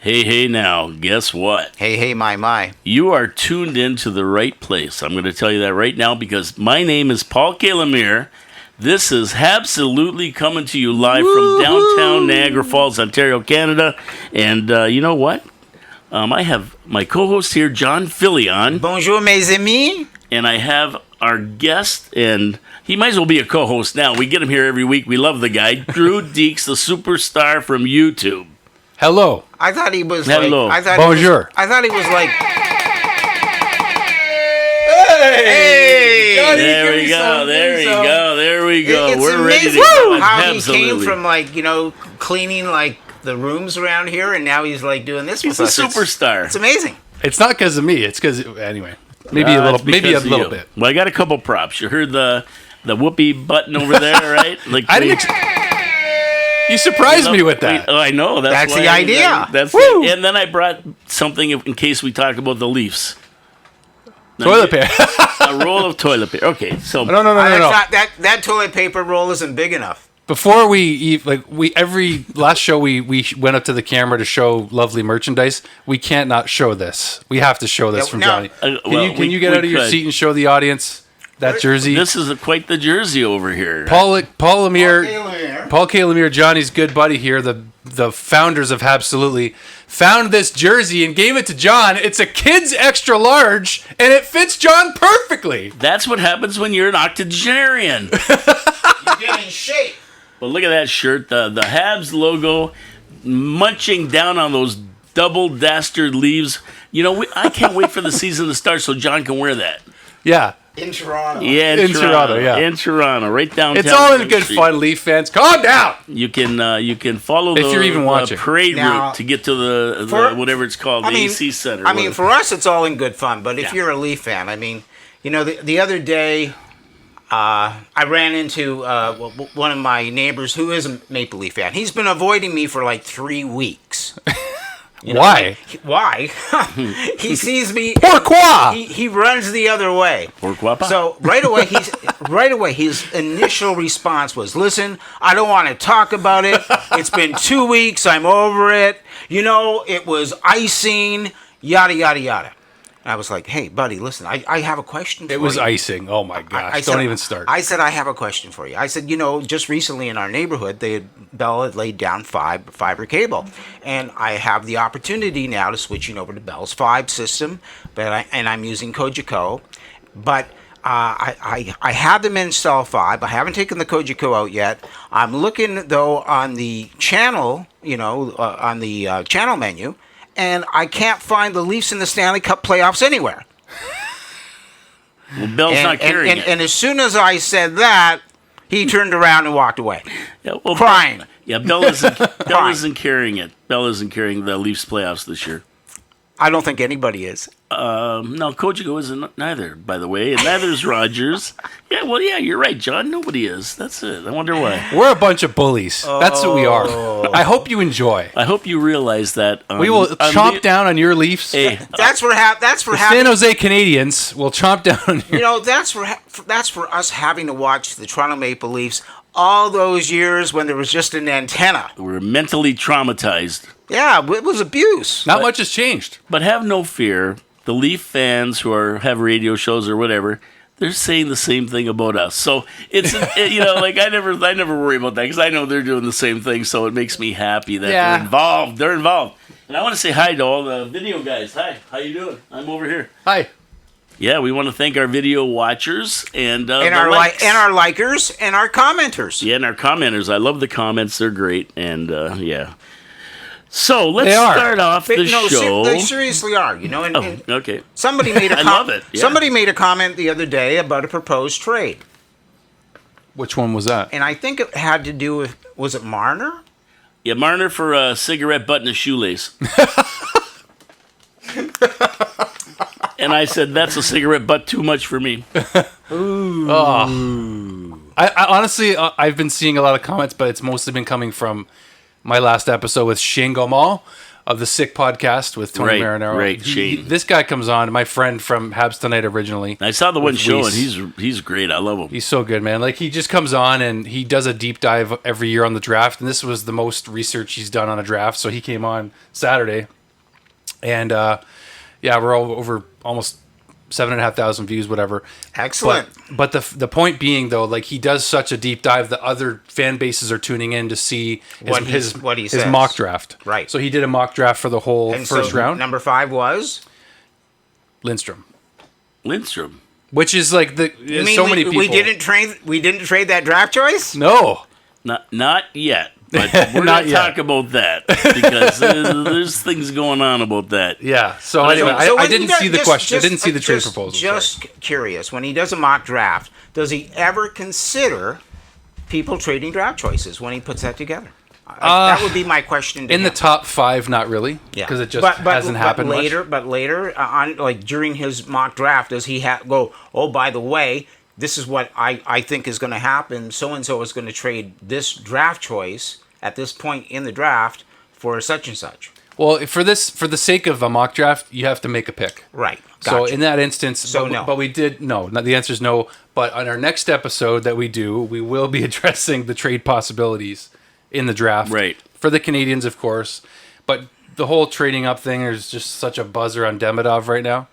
Hey, now, guess what? Hey, my. You are tuned into the right place. I'm going to tell you that right now because my name is Paul Calamere. This is Habsolutely coming to you live from downtown Niagara Falls, Ontario, Canada. And you know what? I have my co-host here, John Fillion. Bonjour, mes amis. And I have our guest, and he might as well be a co-host now. We get him here every week. We love the guy. Drew Deeks, the superstar from YouTube. Hello. I thought he was Hello. like... Bonjour. I thought he was like... Hey! Johnny, There we go. It's We're ready to amazing go. how he Absolutely. came from, like, you know, cleaning, like, the rooms around here, and now he's, like, doing this He's with a us. superstar. It's amazing. It's not because of me. It's because anyway. Maybe a It's little. Maybe a because of little you. bit. Well, I got a couple props. You heard the whoopee button over there, right? Like I didn't. You surprised me with that. I know. That's why the idea. And then I brought something in case we talk about the Leafs. Toilet paper. A roll of toilet paper. Okay, so No. That toilet paper roll isn't big enough. Before we eat, every last show we went up to the camera to show lovely merchandise. We can't not show this. We have to show this from Johnny. Can you get out of your seat and show the audience that jersey? This is quite the jersey over here. Paul Calamere, Johnny's good buddy here, the founders of Habsolutely, found this jersey and gave it to John. It's a kid's extra large, and it fits John perfectly. That's what happens when you're an octogenarian. You get in shape. But look at that shirt, the Habs logo, munching down on those double dastard leaves. You know, I can't wait for the season to start so John can wear that. Yeah. In Toronto. Yeah, In Toronto, yeah. In Toronto, right downtown. It's all in Front good Street. fun, Leaf fans. Calm down. You can follow If you're even watching. parade Now, route to get to the whatever it's called, the AC Center. I mean, for us, it's all in good fun. But if Yeah. you're a Leaf fan, I mean, you know, the other day, I ran into one of my neighbors who is a Maple Leaf fan. He's been avoiding me for like 3 weeks. You know, Why? Why? He sees me. Pourquoi? He runs the other way. Pourquoi pas? So right away, his initial response was, "Listen, I don't want to talk about it. It's been 2 weeks. I'm over it. You know, it was icing. Yada yada yada." And I was like, "Hey, buddy, listen. I have a question for you." It was icing. Oh my gosh! Don't even start. I said, "I have a question for you." I said, "You know, just recently in our neighborhood, Bell had laid down fiber cable, and I have the opportunity now to switching over to Bell's 5 system, and I'm using Cogeco, but I had them install 5. I haven't taken the Cogeco out yet. I'm looking though on the channel, on the channel menu." And I can't find the Leafs in the Stanley Cup Playoffs anywhere. Well, Bell's not carrying it. And as soon as I said that, he turned around and walked away, Yeah, well, crying. Bell isn't carrying it. Bell isn't carrying the Leafs playoffs this year. I don't think anybody is. No, Cogeco isn't neither, by the way, and neither is Rogers. Yeah, you're right, John. Nobody is. That's it. I wonder why. We're a bunch of bullies. That's what we are. I hope you enjoy. I hope you realize that. We will chomp down on your Leafs. Hey, That's for The San Jose Canadiens will chomp down on your... You know, that's for us having to watch the Toronto Maple Leafs all those years when there was just an antenna. we're mentally traumatized. Yeah, it was abuse. Not much has changed. But have no fear. The Leaf fans who have radio shows or whatever, they're saying the same thing about us. So it's I never worry about that because I know they're doing the same thing. So it makes me happy that they're involved. They're involved. And I want to say hi to all the video guys. Hi, how you doing? I'm over here. Hi. Yeah, we want to thank our video watchers and our likes. and our likers and our commenters. Yeah, and our commenters. I love the comments. They're great. And yeah. So let's start off the show. They seriously are. You know, okay. Somebody made a I love it. Yeah. Somebody made a comment the other day about a proposed trade, Which one was that? and I think it had to do with, was it Marner? Yeah, Marner for a cigarette butt and a shoelace. And I said, that's a cigarette butt too much for me. I honestly, I've been seeing a lot of comments, but it's mostly been coming from my last episode with Shane Gaumont. of the Sick podcast with Tony Marinaro. Right, Shane. This guy comes on, my friend from Habs Tonight originally. I saw the one show, and he's great. I love him. He's so good, man. Like, he just comes on, and he does a deep dive every year on the draft, and this was the most research he's done on a draft, so he came on Saturday. And, we're all over almost 7,500 views, whatever. Excellent. But the point being, though, like, he does such a deep dive that other fan bases are tuning in to see his mock draft. Right. So he did a mock draft for the whole first round. Number 5 was Lindstrom. Which is like many people. We didn't trade that draft choice? No. Not yet. But we're not talk about that because there's things going on about that. Yeah. So anyway, I didn't see the question. I didn't see the trade proposal. Just curious, when he does a mock draft, does he ever consider people trading draft choices when he puts that together? That would be my question to him. The top 5, not really. Yeah. Because it just hasn't happened later, much. But later, during his mock draft, does he go, oh, by the way, this is what I think is going to happen. So-and-so is going to trade this draft choice at this point in the draft for such and such. Well, for the sake of a mock draft, you have to make a pick. Right. Gotcha. So in that instance, no. But we did, no. The answer is no. But on our next episode that we do, we will be addressing the trade possibilities in the draft. Right. For the Canadiens, of course. But the whole trading up thing, there's just such a buzzer on Demidov right now.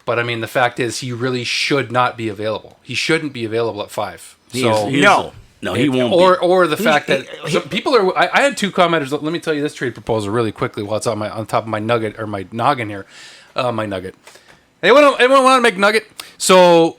But, I mean, the fact is he really should not be available. He shouldn't be available at 5. No, he won't. Or the fact that people are. I had 2 commenters. Let me tell you this trade proposal really quickly while it's on top of my nugget or my noggin here. My nugget. Anyone want to make nugget? So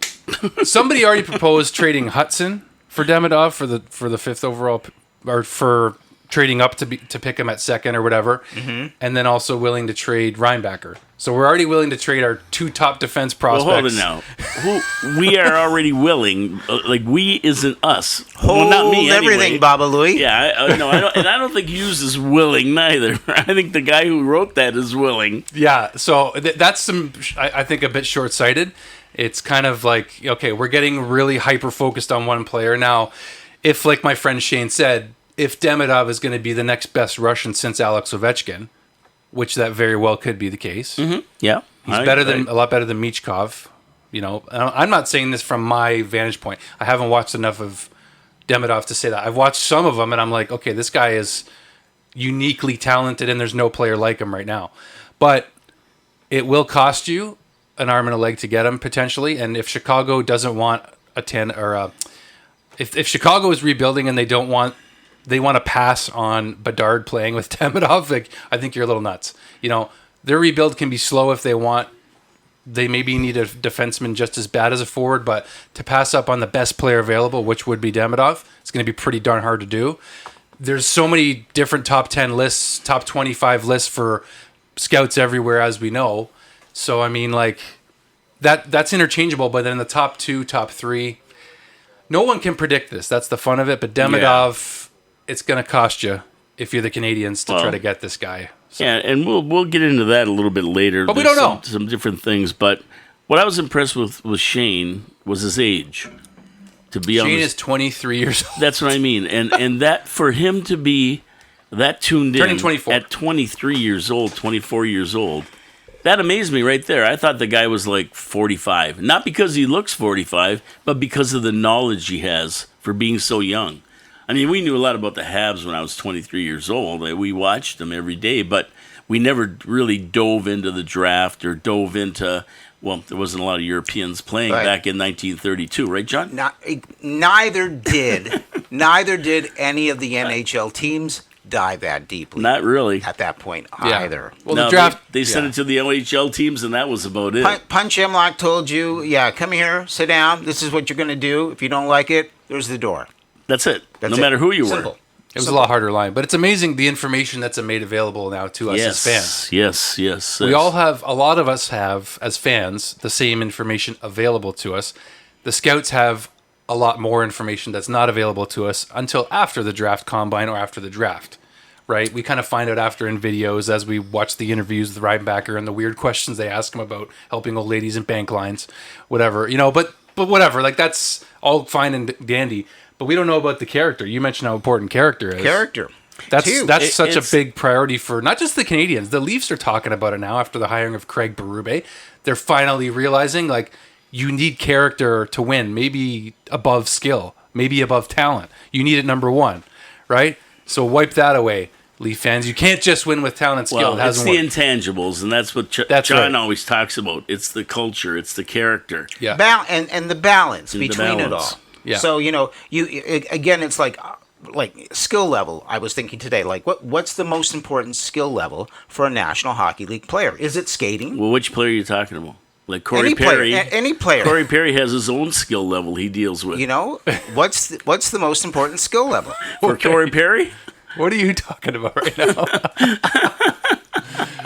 somebody already proposed trading Hudson for Demidov for the 5th overall, or for trading up to pick him at 2nd or whatever, and then also willing to trade Reinbacher. So we're already willing to trade our 2 top defense prospects. Well, hold it now. We are already willing. We isn't us. Hold not me. Everything, anyway. Baba Louie. Yeah, I don't, and I don't think Hughes is willing neither. I think the guy who wrote that is willing. Yeah. So that's I think a bit short-sighted. It's kind of like, okay, we're getting really hyper-focused on one player now. If, like my friend Shane said, if Demidov is going to be the next best Russian since Alex Ovechkin, which that very well could be the case. Mm-hmm. Yeah. He's a lot better than Michkov. You know, I'm not saying this from my vantage point. I haven't watched enough of Demidov to say that. I've watched some of them, and I'm like, okay, this guy is uniquely talented, and there's no player like him right now. But it will cost you an arm and a leg to get him, potentially. And if Chicago doesn't want a 10 or if Chicago is rebuilding and they want to pass on Bedard playing with Demidov, like, I think you're a little nuts. You know, their rebuild can be slow if they want. They maybe need a defenseman just as bad as a forward, but to pass up on the best player available, which would be Demidov, it's going to be pretty darn hard to do. There's so many different top 10 lists, top 25 lists for scouts everywhere, as we know. So, I mean, like, that's interchangeable, but then the top 2, top 3, no one can predict this. That's the fun of it. But Demidov, it's going to cost you if you're the Canadiens to try to get this guy. So. Yeah, and we'll get into that a little bit later. But we don't know. Some different things. But what I was impressed with Shane was his age. Shane is 23 years old. That's what I mean. And that for him to be that tuned Turning in 24. At 23 years old, 24 years old, that amazed me right there. I thought the guy was like 45. Not because he looks 45, but because of the knowledge he has for being so young. I mean, we knew a lot about the Habs when I was 23 years old. We watched them every day, but we never really dove into the draft or dove into, well, there wasn't a lot of Europeans playing back in 1932, right, John? Neither did any of the NHL teams dive that deeply. Not really. At that point either. Well, the draft... They sent it to the NHL teams, and that was about it. Punch Imlach told you, come here, sit down, this is what you're going to do. If you don't like it, there's the door. That's it. No matter who you were. It was a lot harder line. But it's amazing the information that's made available now to us as fans. Yes. A lot of us have, as fans, the same information available to us. The scouts have a lot more information that's not available to us until after the draft combine or after the draft, right? We kind of find out after in videos as we watch the interviews with Reinbacher and the weird questions they ask him about helping old ladies in bank lines, whatever, you know, but whatever, like that's all fine and dandy. But we don't know about the character. You mentioned how important character is. That's such a big priority for not just the Canadiens. The Leafs are talking about it now after the hiring of Craig Berube. They're finally realizing, like, you need character to win, maybe above skill, maybe above talent. You need it number one, right? So wipe that away, Leaf fans. You can't just win with talent and skill. Well, it's the intangibles, and that's what John always talks about. It's the culture, it's the character. Yeah. And the balance between it all. Yeah. So, again, it's like skill level. I was thinking today, like, what's the most important skill level for a National Hockey League player? Is it skating? Well, which player are you talking about? Like Corey Perry. Any player. Corey Perry has his own skill level he deals with. What's the most important skill level for Corey Perry? What are you talking about right now?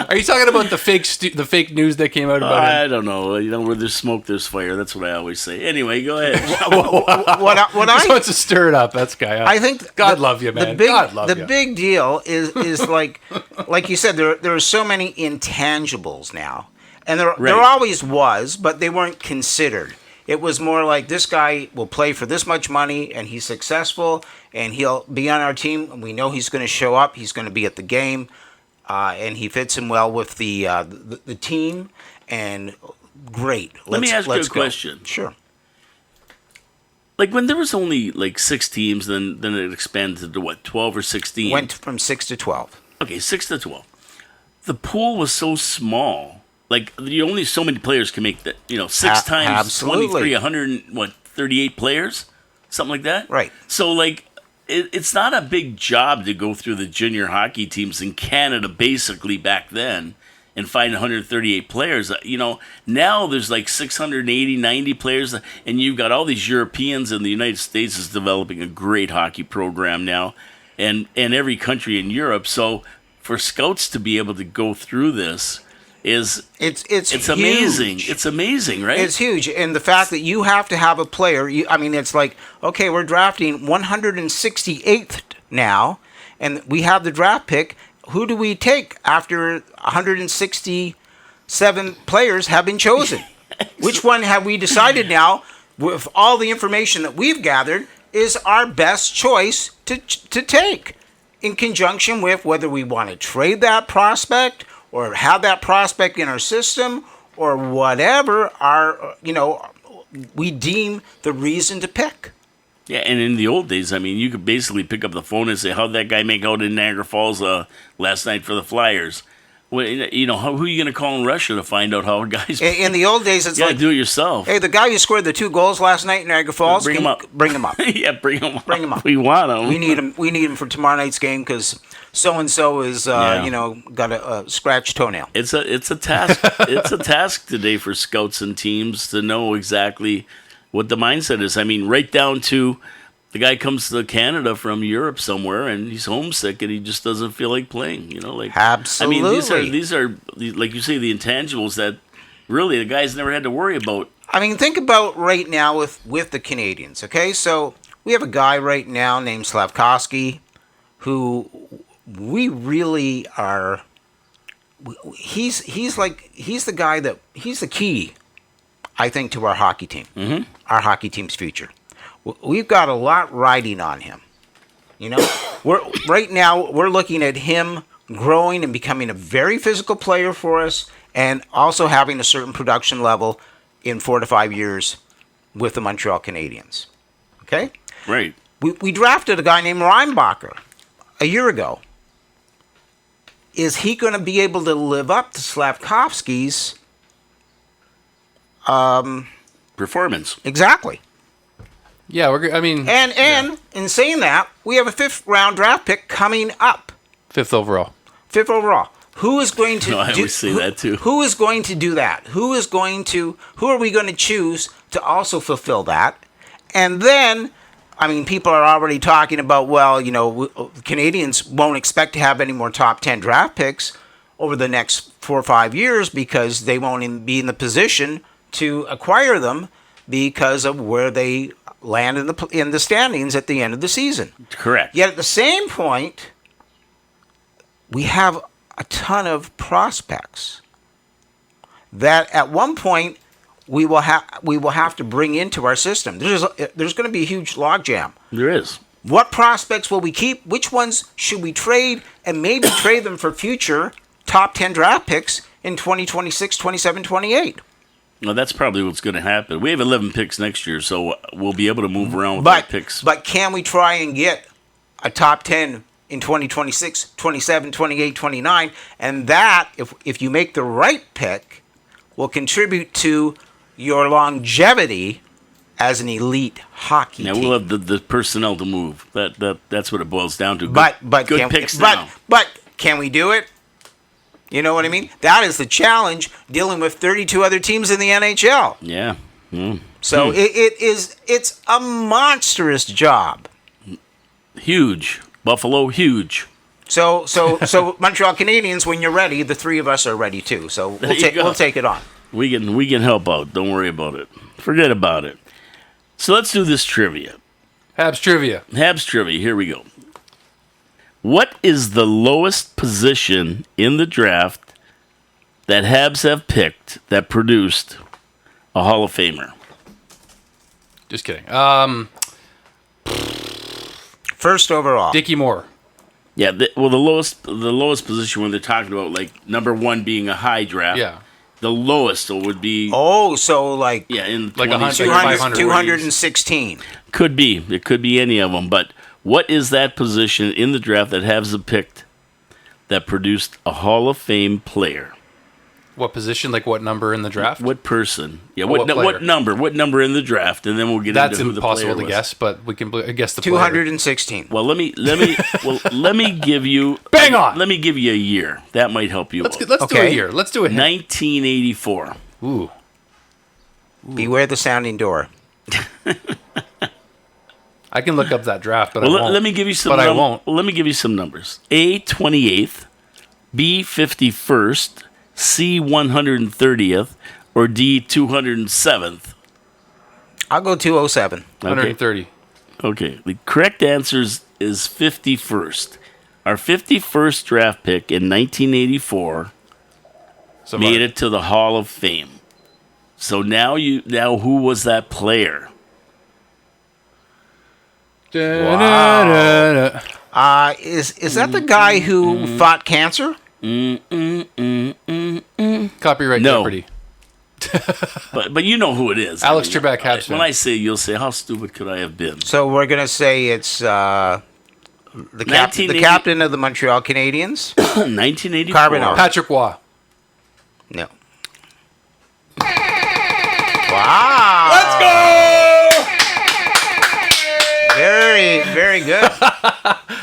Are you talking about the fake news that came out about him? I don't know. Where there's smoke, there's fire. That's what I always say. Anyway, go ahead. what I wants to stir it up. That's guy. I think God love you, man. The big deal is like you said. There are so many intangibles now, and there always was, but they weren't considered. It was more like, this guy will play for this much money, and he's successful, and he'll be on our team, and we know he's going to show up. He's going to be at the game. And he fits in well with the team, and great. Let me ask you a question. Sure. Like, when there was only like 6 teams, then it expanded to what, 12 or 16? Went from 6 to 12. Okay, 6 to 12. The pool was so small. Like, only so many players can make that. 6 times Absolutely. 23, 138 players, something like that. Right. So like, it's not a big job to go through the junior hockey teams in Canada, basically, back then, and find 138 players. Now there's like 680, 90 players, and you've got all these Europeans, and the United States is developing a great hockey program now, and every country in Europe. So for scouts to be able to go through this it's amazing. It's amazing, right? It's huge. And the fact that you have to have a player, it's like, okay, we're drafting 168th now, and we have the draft pick. Who do we take after 167 players have been chosen? Which one have we decided now, with all the information that we've gathered, is our best choice to take, in conjunction with whether we want to trade that prospect or have that prospect in our system, or whatever we deem the reason to pick. Yeah, and in the old days, you could basically pick up the phone and say, how'd that guy make out in Niagara Falls last night for the Flyers? Well, who are you going to call in Russia to find out how a guy's... In the old days, it's like... do it yourself. Hey, the guy who scored the 2 goals last night in Niagara Falls... Bring him up. Bring him up. Yeah, bring him up. Bring him up. We want him. We need him for tomorrow night's game, because so-and-so is, got a scratched toenail. It's a task. It's a task today for scouts and teams to know exactly what the mindset is. Right down to... The guy comes to Canada from Europe somewhere, and he's homesick, and he just doesn't feel like playing. Absolutely. These are like you say, the intangibles that really the guys never had to worry about. Think about right now with the Canadiens. Okay, so we have a guy right now named Slavkovsky, who we really are. He's the guy that he's the key, I think, to our hockey team, our hockey team's future. We've got a lot riding on him. We're looking at him growing and becoming a very physical player for us, and also having a certain production level in 4 to 5 years with the Montreal Canadiens. Okay? Right. We drafted a guy named Reinbacher a year ago. Is he going to be able to live up to Slavkovsky's performance? Exactly. Yeah, And in saying that, we have a 5th round draft pick coming up. 5th overall. 5th overall. Who is going to I always say that too. Who is going to do that? Who are we going to choose to also fulfill that? And then, people are already talking about, Canadians won't expect to have any more top 10 draft picks over the next 4 or 5 years, because they won't even be in the position to acquire them because of where they land in the standings at the end of the season. Correct. Yet at the same point, we have a ton of prospects that at one point we will have to bring into our system. There's going to be a huge logjam. There is. What prospects will we keep? Which ones should we trade? And maybe trade them for future top 10 draft picks in 2026, 27, 28. Well, that's probably what's going to happen. We have 11 picks next year, so we'll be able to move around with our picks. But can we try and get a top 10 in 2026, 27, 28, 29? And that, if you make the right pick, will contribute to your longevity as an elite hockey team. We'll have the personnel to move. That's what it boils down to. But good picks now. But can we do it? You know what I mean? That is the challenge dealing with 32 other teams in the NHL. Yeah. So it's a monstrous job. Huge. Buffalo, huge. So Montreal Canadiens, when you're ready, the three of us are ready too. So we'll take it on. We can help out. Don't worry about it. Forget about it. So let's do this trivia. Habs trivia. Here we go. What is the lowest position in the draft that Habs have picked that produced a Hall of Famer? Just kidding. First overall. Dickie Moore. Yeah, the lowest position when they're talking about like number one being a high draft. Yeah. The lowest would be. Oh, so like. Yeah, in like 216. Could be. It could be any of them. But what is that position in the draft that Habs have picked that produced a Hall of Fame player? What position? Like what number in the draft? What person? Yeah. What number? What number in the draft? And then we'll get into who the player was. That's impossible to guess, but we can guess the 216. Player. Well, let me give you. Bang on. Let me give you a year. That might help you. Let's do a year. Let's do it. 1984. Ooh. Beware the sounding door. I can look up that draft, but I won't. Let me give you some. But I won't. Let me give you some numbers. A 28th, B 51st, C 130th, or D 207th. I'll go 207. 130. Okay. The correct answer is 51st. Our 51st draft pick in 1984 made it to the Hall of Fame. So now who was that player? Wow. Is that the guy who fought cancer? Copyright Jeopardy. but you know who it is. Alex Trebek, Habs. When I say, you'll say, how stupid could I have been? So we're gonna say it's the captain of the Montreal Canadiens, 1984. Carbonell. Patrick Waugh. No. Wow. Let's go! Very, very good.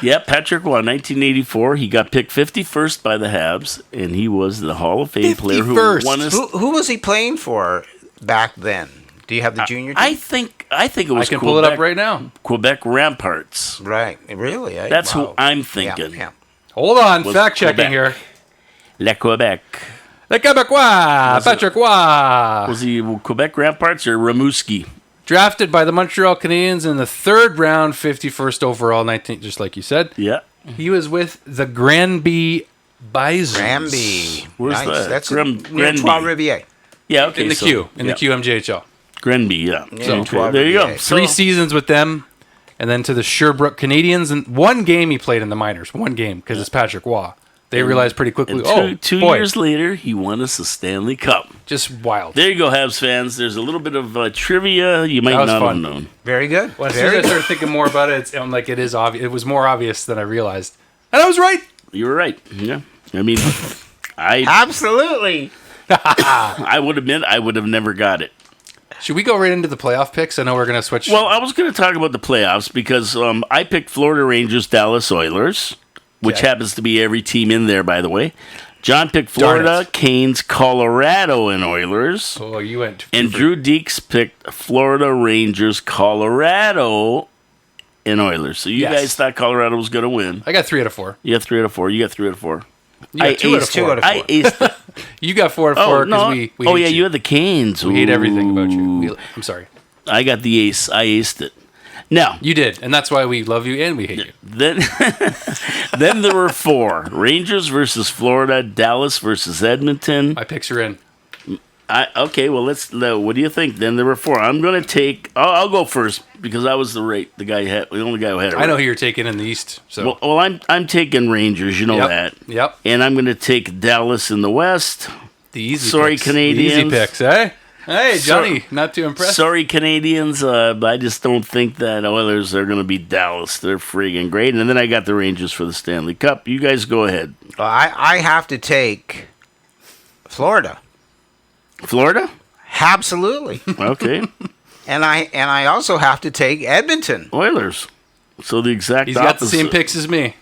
Yeah, Patrick Waugh, 1984. He got picked 51st by the Habs, and he was the Hall of Fame player who won us. Who was he playing for back then? Do you have the junior team? I think it was. I can pull it up right now. Quebec Ramparts. Right, really? That's who I'm thinking. Yeah. Hold on, fact checking here. Le Quebec. Le Quebecois, Patrick Waugh. Was he Quebec Ramparts or Rimouski? Drafted by the Montreal Canadiens in the third round, 51st overall, 19, just like you said. Yeah. He was with the Granby Bisons. Granby. Where's nice. that? That's Granby. Trois-Rivières. Yeah, okay. In the QMJHL. Granby, yeah. Yeah, So, there you go. Three seasons with them, and then to the Sherbrooke Canadiens. And one game he played in the minors. One game, because it's Patrick Waugh. They realized pretty quickly, two years later, he won us a Stanley Cup. Just wild. There you go, Habs fans. There's a little bit of trivia you might not have known. Very good. Well, as soon as I started thinking more about it, I'm like, it is obvious. It was more obvious than I realized. And I was right. You were right. Yeah. I mean, Absolutely. I would admit I would have never got it. Should we go right into the playoff picks? I know we're going to switch. Well, I was going to talk about the playoffs because I picked Florida Rangers, Dallas Oilers, which happens to be every team in there, by the way. John picked Florida, Canes, Colorado, and Oilers. Oh, you went. And Drew Deeks picked Florida Rangers, Colorado, and Oilers. So you guys thought Colorado was going to win. I got 3 out of 4. You got 3 out of 4. You got 3 out of 4. You got 2 out of 4. I aced it. You got 4 out of 4 because we hate you had the Canes. We hate everything about you. I'm sorry. I got the ace. I aced it. Now you did, and that's why we love you and we hate you. Then there were 4: Rangers versus Florida, Dallas versus Edmonton. My picks are in. Okay, well, what do you think then? There were 4. I'm going to take... I'll go first because I was the only guy who had it. I know who you're taking in the East. So. Well, I'm taking Rangers, you know that. Yep. And I'm going to take Dallas in the West. The easy Sorry, picks. Canadiens. The easy picks, eh? Hey, Johnny, not too impressed. Sorry, Canadiens, but I just don't think that Oilers are going to beat Dallas. They're friggin' great. And then I got the Rangers for the Stanley Cup. You guys go ahead. I have to take Florida. Florida? Absolutely. Okay. And I also have to take Edmonton. Oilers. So the exact He's opposite. got the same picks as me.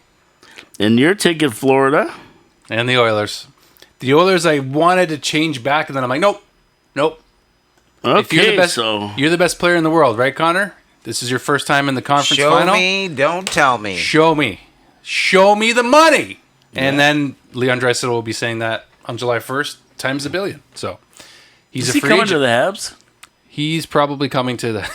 And you're taking Florida? And the Oilers. The Oilers, I wanted to change back, and then I'm like, nope. Okay, If you're the best player in the world, right, Connor? This is your first time in the conference final. Show me, don't tell me. Show me the money. Yeah. And then Leon Draisaitl will be saying that on July 1st times $1 billion. So he's is he coming to the Habs? He's probably coming to the.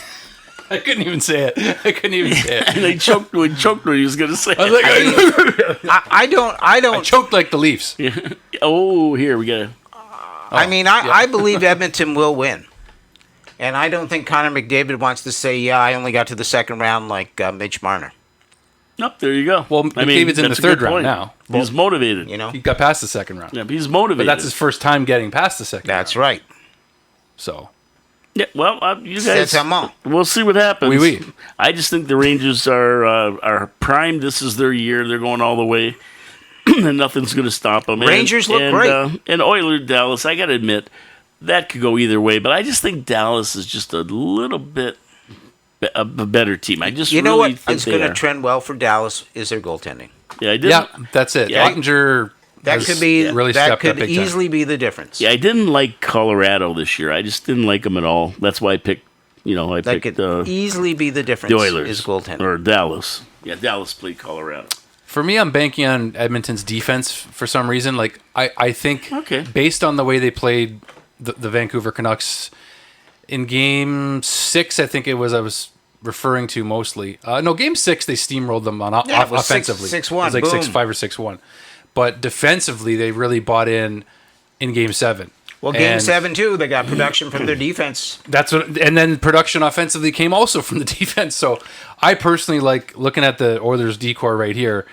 I couldn't even say it. And I choked when he was going to say it. I was like, I don't. I choked like the Leafs. Oh, here we go. I believe Edmonton will win. And I don't think Connor McDavid wants to say, yeah, I only got to the second round like Mitch Marner. Nope, there you go. Well, McDavid's in the third round now. He's motivated. He got past the second round. Yeah, he's motivated. But that's his first time getting past the second round. That's right. So. Yeah, well, you guys, C'est we'll see what happens. Oui. I just think the Rangers are primed. This is their year. They're going all the way. And nothing's going to stop them. Rangers look great. And Oilers, Dallas, I got to admit, that could go either way. But I just think Dallas is just a little bit a better team. I just know really what think is going to trend well for Dallas is their goaltending. Yeah, I did. Yeah, that's it. Yeah. Ottinger that could be really that could up easily be the difference. Yeah, I didn't like Colorado this year. I just didn't like them at all. That's why I picked. That could easily be the difference. The Oilers is goaltending or Dallas. Yeah, Dallas played Colorado. For me, I'm banking on Edmonton's defense for some reason. Like I think based on the way they played the Vancouver Canucks in Game 6, I think I was referring to mostly. No, Game 6 they steamrolled them on offensively. 6-1. It was like 6-5 or 6-1. But defensively, they really bought in Game 7. Well, Game 7 too, they got production from their defense. And then production offensively came also from the defense. So I personally like looking at the Oilers decor right here.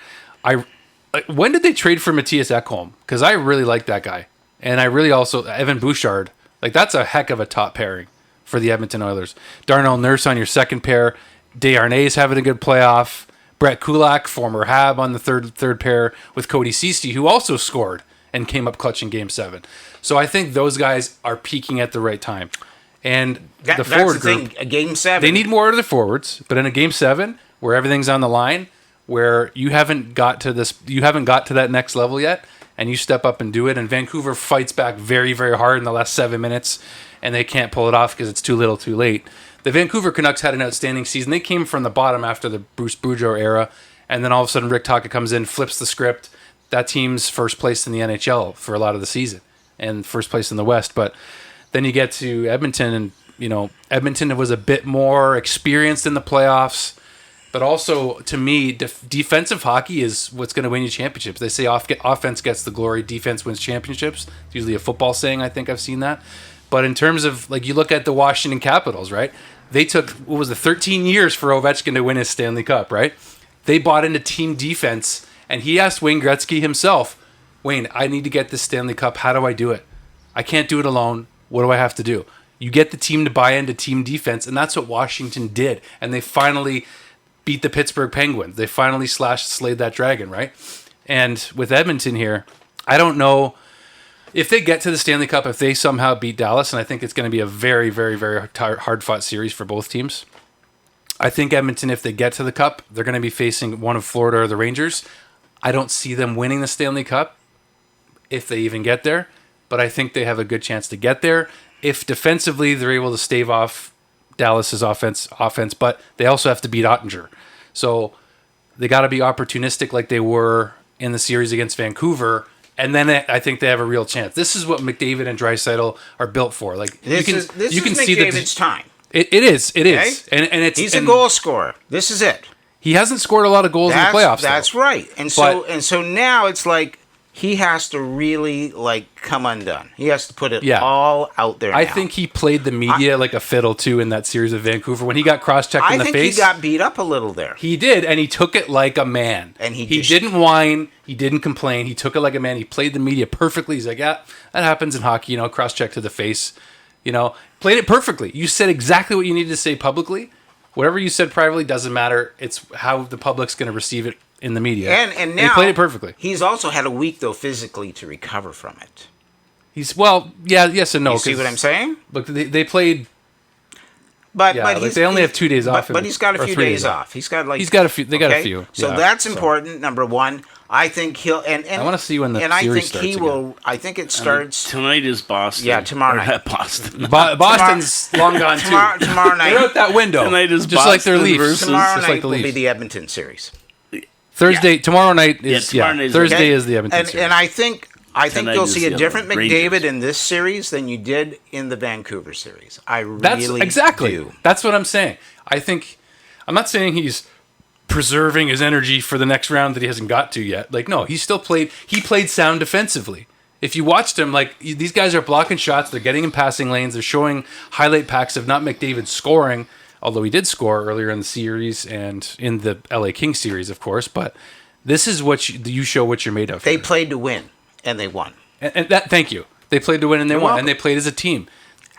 When did they trade for Matthias Ekholm? Because I really like that guy, and I really also Evan Bouchard. Like that's a heck of a top pairing for the Edmonton Oilers. Darnell Nurse on your second pair. Desharnais having a good playoff. Brett Kulak, former Hab, on the third pair with Cody Ceci, who also scored and came up clutch in Game 7. So I think those guys are peaking at the right time. And the forward group, Game 7. They need more of the forwards, but in a Game 7 where everything's on the line, where you haven't got to that next level yet, and you step up and do it, and Vancouver fights back very, very hard in the last 7 minutes, and they can't pull it off because it's too little too late. The Vancouver Canucks had an outstanding season. They came from the bottom after the Bruce Boudreau era, and then all of a sudden Rick Tocchet comes in, flips the script. That team's first place in the NHL for a lot of the season, and first place in the West. But then you get to Edmonton, and Edmonton was a bit more experienced in the playoffs. But also, to me, defensive hockey is what's going to win you championships. They say offense gets the glory, defense wins championships. It's usually a football saying. I think I've seen that. But in terms of, you look at the Washington Capitals, right? They took, 13 years for Ovechkin to win his Stanley Cup, right? They bought into team defense, and he asked Wayne Gretzky himself, Wayne, I need to get this Stanley Cup. How do I do it? I can't do it alone. What do I have to do? You get the team to buy into team defense, and that's what Washington did. And they finally beat the Pittsburgh Penguins. They finally slayed that dragon, right? And with Edmonton here, I don't know if they get to the Stanley Cup, if they somehow beat Dallas, and I think it's going to be a very, very, very hard-fought series for both teams. I think Edmonton, if they get to the Cup, they're going to be facing one of Florida or the Rangers. I don't see them winning the Stanley Cup if they even get there, but I think they have a good chance to get there. If defensively they're able to stave off Dallas's offense, but they also have to beat Ottinger. So they got to be opportunistic like they were in the series against Vancouver, and then I think they have a real chance. This is what McDavid and Draisaitl are built for. This is McDavid's time. It is, okay? and he's a goal scorer. This is it. He hasn't scored a lot of goals in the playoffs. That's right. And so now it's like he has to really come undone. He has to put it all out there. I think he played the media like a fiddle too in that series of Vancouver when he got cross-checked in the face. I think he got beat up a little there. He did, and he took it like a man. And he didn't whine. He didn't complain. He took it like a man. He played the media perfectly. He's like, yeah, that happens in hockey. Cross-check to the face. Played it perfectly. You said exactly what you needed to say publicly. Whatever you said privately doesn't matter. It's how the public's going to receive it in the media. And now he played it perfectly. He's also had a week though physically to recover from it. Yes and no. You see what I'm saying? Look, they played. But they only have 2 days off. But he's got a few days off. He's got a few. They got a few. So that's important. Number one, I think he'll. And I want to see when the series starts. And I think he will. Again. I think it starts tonight. Is Boston? Yeah, tomorrow night. Boston. Boston's long gone too. Tomorrow night. They're out that window. Tonight is just Boston like their Leafs. Tomorrow night will be the Edmonton series. Thursday. Tomorrow night is Thursday is the Edmonton series. And I think you'll see a different Rangers. McDavid in this series than you did in the Vancouver series. That's exactly. do. That's what I'm saying. I'm not saying he's preserving his energy for the next round that he hasn't got to yet. No, he played sound defensively. If you watched him, these guys are blocking shots, they're getting in passing lanes, they're showing highlight packs of not McDavid scoring, although he did score earlier in the series and in the LA Kings series, of course, but this is what you show what you're made of. They played to win. And they won. And that, thank you. They played to win and they won. Welcome. And they played as a team.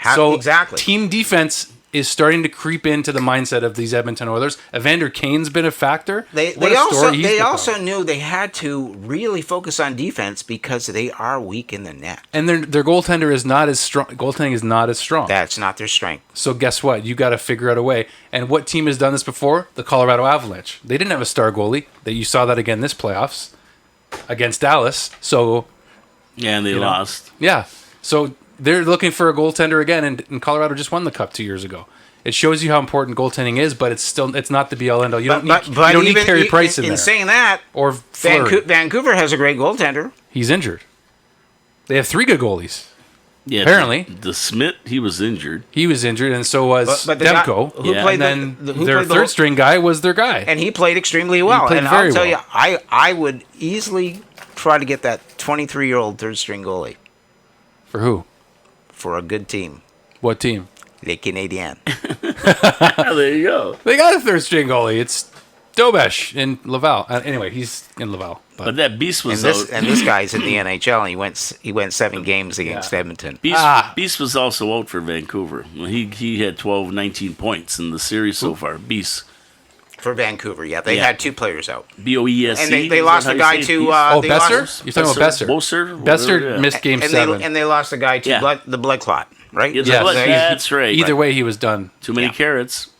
Exactly. Team defense is starting to creep into the mindset of these Edmonton Oilers. Evander Kane's been a factor. They also knew they had to really focus on defense because they are weak in the net. And their goaltender is not as strong. Goaltending is not as strong. That's not their strength. So guess what? You got to figure out a way. And what team has done this before? The Colorado Avalanche. They didn't have a star goalie. You saw that again this playoffs against Dallas. So. Yeah, and they lost. Yeah. So they're looking for a goaltender again, and Colorado just won the Cup 2 years ago. It shows you how important goaltending is, but it's not the be-all, end-all. You don't need Carey Price in there. In saying that, or Vancouver has a great goaltender. He's injured. They have 3 good goalies. Yeah, apparently. The Smith, he was injured. He was injured, and so was Demko. Played their third-string guy was their guy. And he played extremely well. I'll tell you, I would easily try to get that 23-year-old third-string goalie. For who? For a good team. What team? Les Canadiens. There you go. They got a third-string goalie. It's Dobesh in Laval. Anyway, he's in Laval. But that Beast was out. And this guy's in the NHL, and he went 7 games against Edmonton. Beast was also out for Vancouver. He had 19 points in the series so far. Beast. For Vancouver, they had 2 players out. BOESC. And they lost a guy to... Besser? You're talking about Besser. Besser missed game 7. And they lost a guy to the blood clot, right? Yes. That's right. Either way, he was done. Too many carrots.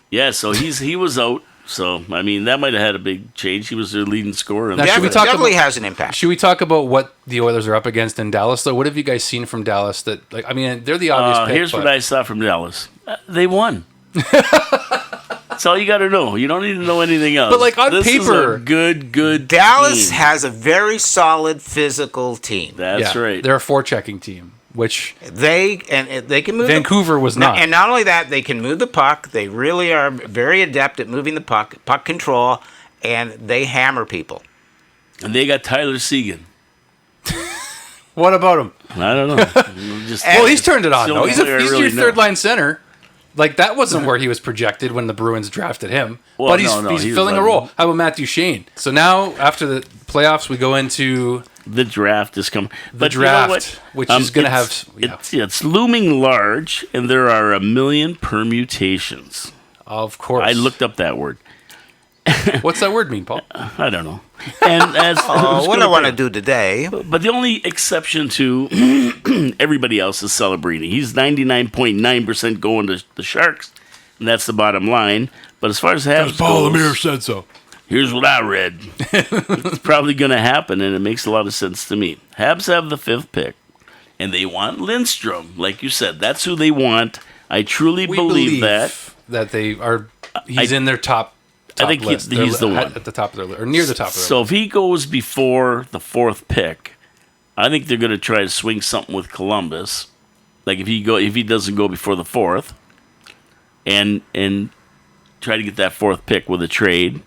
Yeah, so he was out. So, I mean, that might have had a big change. He was their leading scorer. Now, definitely has an impact. Should we talk about what the Oilers are up against in Dallas, though? What have you guys seen from Dallas? They're the obvious pick. Here's what I saw from Dallas. They won. That's all you got to know. You don't need to know anything else. But on this paper, is a good Dallas team. has a very solid physical team. That's right. They're a forechecking team, which they can move. Vancouver was not. And not only that, they can move the puck. They really are very adept at moving the puck control, and they hammer people. And they got Tyler Seguin. What about him? I don't know. He's turned it on though. He's really your third line center. That wasn't where he was projected when the Bruins drafted him. Well, but he's filling a role. How about Matthew Shane? So now, after the playoffs, we go into... The draft is coming. The draft, which is going to have... It's looming large, and there are 1 million permutations. Of course. I looked up that word. What's that word mean, Paul? I don't know. And as what I want to do today. But the only exception to everybody else is Celebrini. He's 99.9% going to the Sharks, and that's the bottom line. But as far as Habs Paul goes, Lemire said so. Here's what I read. It's probably going to happen, and it makes a lot of sense to me. Habs have the 5th pick, and they want Lindstrom. Like you said, that's who they want. I truly believe that. That they are... He's in their top I think he's the one. At the top of their list, or near the top of their list. So if he goes before the 4th pick, I think they're going to try to swing something with Columbus. Like if he doesn't go before the 4th, and try to get that 4th pick with a trade.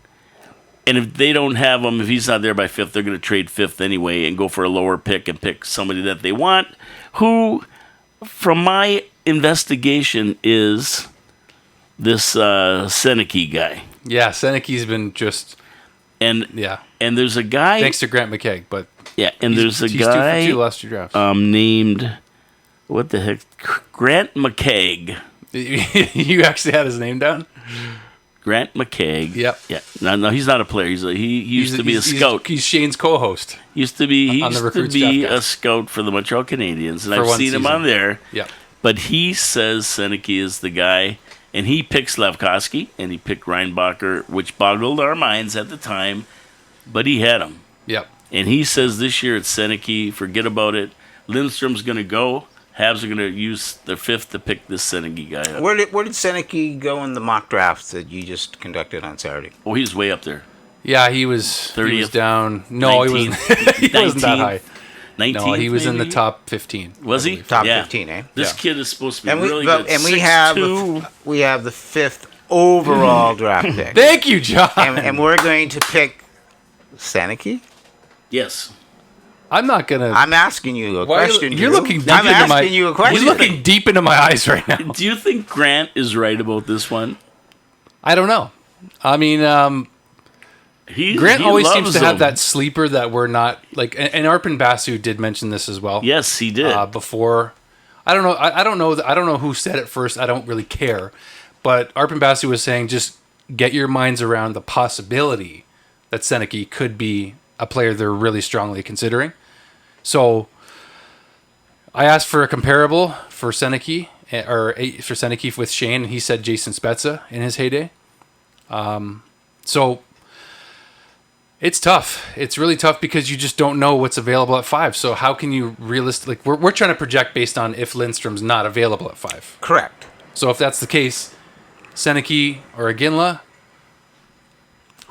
And if they don't have him, if he's not there by 5th, they're going to trade 5th anyway and go for a lower pick and pick somebody that they want, who, from my investigation, is this Seneke guy. Yeah, Seneke's been just... And there's a guy... Thanks to Grant McKegg, but... Yeah, and there's a he's guy... 2 for 2 last 2 drafts. Named... What the heck? Grant McKegg. You actually had his name down? Grant McKegg. Yep. Yeah. No, he's not a player. He used to be a scout. He's Shane's co-host. He used to be a scout for the Montreal Canadiens, and I've seen him on there. Yeah. But he says Seneke is the guy, and he picks Slavkovsky, and he picked Reinbacher, which boggled our minds at the time, but he had him. Yep. And he says this year it's Seneke. Forget about it. Lindstrom's going to go. Habs are going to use their 5th to pick this Seneke guy up. Where did Seneke go in the mock drafts that you just conducted on Saturday? Oh, he's way up there. Yeah, he was 30th. He was down. No, 19th, he wasn't. He wasn't that high. 19th, no, he was maybe? in the top 15. Was he? Top 15, eh? This kid is supposed to be really good. And we have the 5th overall draft pick. Thank you, John. And we're going to pick Seneke? Yes. I'm not gonna. I'm asking you a question. You're looking deep into my. You a question. He's looking deep into my eyes right now. Do you think Grant is right about this one? I don't know. I mean, Grant always seems to have that sleeper that we're not like. And Arpon Basu did mention this as well. Yes, he did before. I don't know. I don't know. I don't know who said it first. I don't really care. But Arpon Basu was saying, just get your minds around the possibility that Seneke could be a player they're really strongly considering. So I asked for a comparable for Seneke, with Shane, and he said Jason Spezza in his heyday. So it's tough. It's really tough because you just don't know what's available at 5. So how can you realistically... We're trying to project based on if Lindstrom's not available at 5. Correct. So if that's the case, Seneke or Iginla...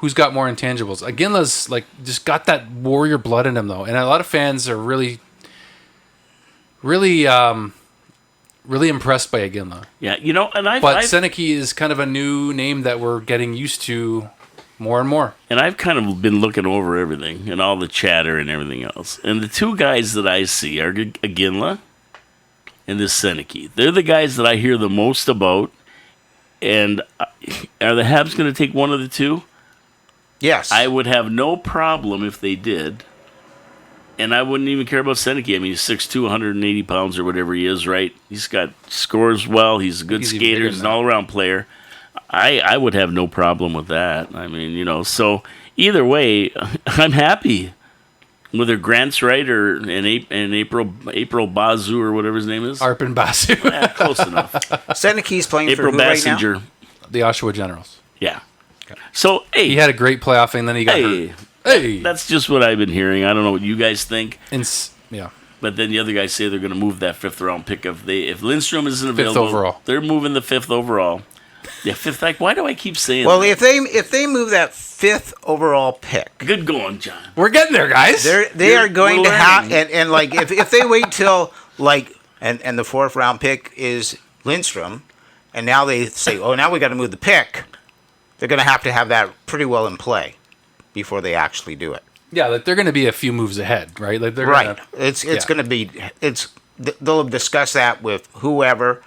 Who's got more intangibles? Iginla's just got that warrior blood in him, though, and a lot of fans are really impressed by Iginla. Yeah, but Seneke is kind of a new name that we're getting used to more and more. And I've kind of been looking over everything and all the chatter and everything else, and the 2 guys that I see are Iginla and this Seneke. They're the guys that I hear the most about. And are the Habs going to take one of the 2? Yes. I would have no problem if they did. And I wouldn't even care about Seneke. I mean, he's 6'2", 180 pounds or whatever he is, right? He's scores well. He's a good skater. He's an all-around player. I would have no problem with that. I mean, so either way, I'm happy. Whether Grant's right or in April Basu or whatever his name is. Arpon Basu. Yeah, close enough. Seneke's playing April for who Bassinger. right now? The Oshawa Generals. Yeah. So, hey. He had a great playoff and then he got hurt. Hey. That's just what I've been hearing. I don't know what you guys think. Yeah. But then the other guys say they're going to move that 5th round pick. If Lindstrom isn't available, 5th overall. They're moving the 5th overall. Yeah, 5th. Like, why do I keep saying Well, that? if they move that 5th overall pick. Good going, John. We're getting there, guys. They are going to have and like if they wait till and the 4th round pick is Lindstrom, and now they say, oh, now we got to move the pick. They're going to have that pretty well in play before they actually do it. Yeah, they're going to be a few moves ahead, right? Like they're right. It's going to be they'll discuss that with whoever,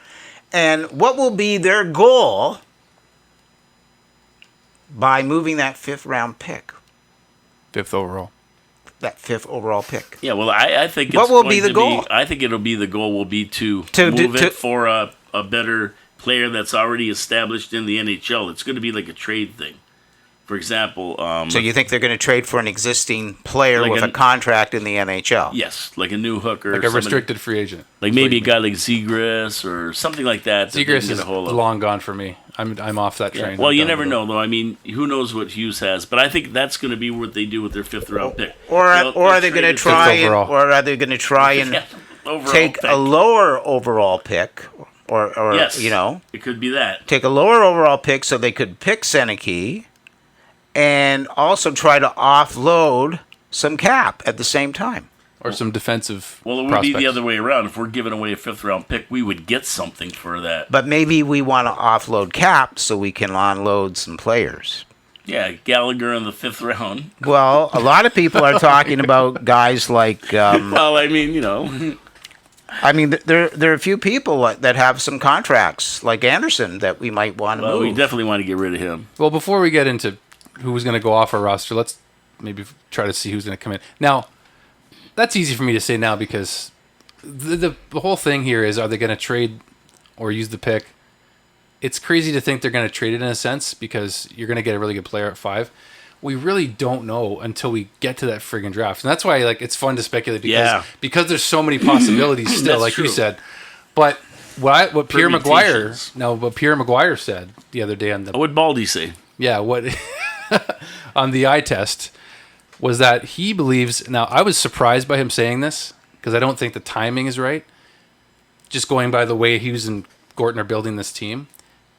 and what will be their goal by moving that 5th round pick. 5th overall. That 5th overall pick. Yeah, well, I think what will be the goal? I think it'll be the goal will be to move it for a better player that's already established in the NHL. It's going to be like a trade thing. For example, so you think they're going to trade for an existing player with a contract in the NHL? Yes, like a new hooker, like a restricted free agent, like maybe a guy like Zegras or something like that. Zegras is long gone for me. I'm off that train. Well, you never know, though. I mean, who knows what Hughes has? But I think that's going to be what they do with their 5th round pick. Or are they going to try and take a lower overall pick? Or yes, it could be that. Take a lower overall pick so they could pick Seneke and also try to offload some cap at the same time. Or some defensive Well, it would prospects. be the other way around. If we're giving away a 5th round pick, we would get something for that. But maybe we want to offload cap so we can unload some players. Yeah, Gallagher in the 5th round. Well, a lot of people are talking about guys like. Well, I mean, you know. I mean, there are a few people that have some contracts, like Anderson, that we might want to move. We definitely want to get rid of him. Well, before we get into who's going to go off our roster, let's maybe try to see who's going to come in. Now, that's easy for me to say now because the whole thing here is, are they going to trade or use the pick? It's crazy to think they're going to trade it in a sense because you're going to get a really good player at 5. We really don't know until we get to that friggin' draft. And that's why it's fun to speculate because there's so many possibilities still, like true. You said. But what Pierre McGuire said the other day on the... What Baldy say? Yeah, what on the eye test was that he believes... Now, I was surprised by him saying this because I don't think the timing is right. Just going by the way Hughes and Gorton are building this team,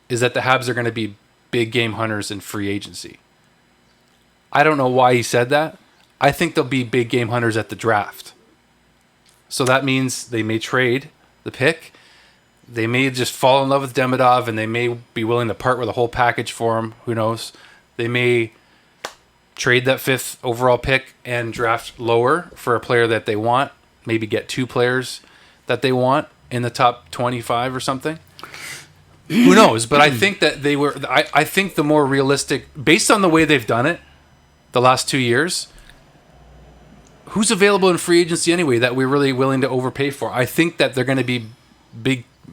is that the Habs are going to be big game hunters in free agency. I don't know why he said that. I think they'll be big game hunters at the draft. So that means they may trade the pick. They may just fall in love with Demidov, and they may be willing to part with a whole package for him. Who knows? They may trade that 5th overall pick and draft lower for a player that they want. Maybe get 2 players that they want in the top 25 or something. Who knows? But I think that they were... I think the more realistic... Based on the way they've done it, the last 2 years, who's available in free agency anyway that we're really willing to overpay for? I think that they're going to be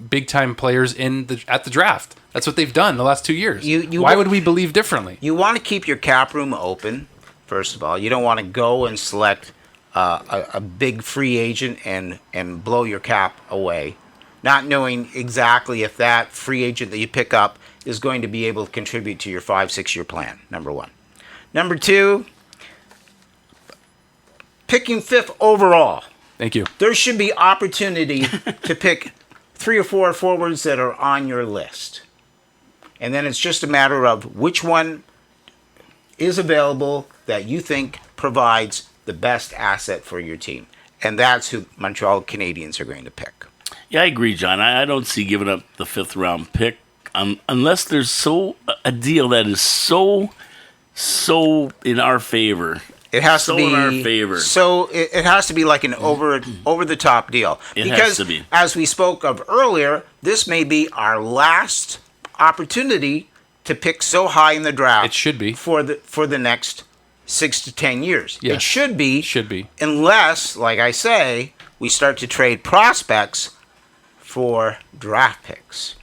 big time players at the draft. That's what they've done the last 2 years. Why would we believe differently? You want to keep your cap room open, first of all. You don't want to go and select a big free agent and blow your cap away, not knowing exactly if that free agent that you pick up is going to be able to contribute to your 5-6 year plan, number one. Number 2, picking 5th overall. Thank you. There should be opportunity to pick 3 or 4 forwards that are on your list. And then it's just a matter of which one is available that you think provides the best asset for your team. And that's who Montreal Canadiens are going to pick. Yeah, I agree, John. I don't see giving up the 5th round pick unless there's a deal that is so in our favor. It has to be in our favor. So it has to be like an over the top deal. It because has to be. As we spoke of earlier, this may be our last opportunity to pick so high in the draft. It should be for the next 6 to 10 years. Yes. It should be. Should be. Unless, like I say, we start to trade prospects for draft picks.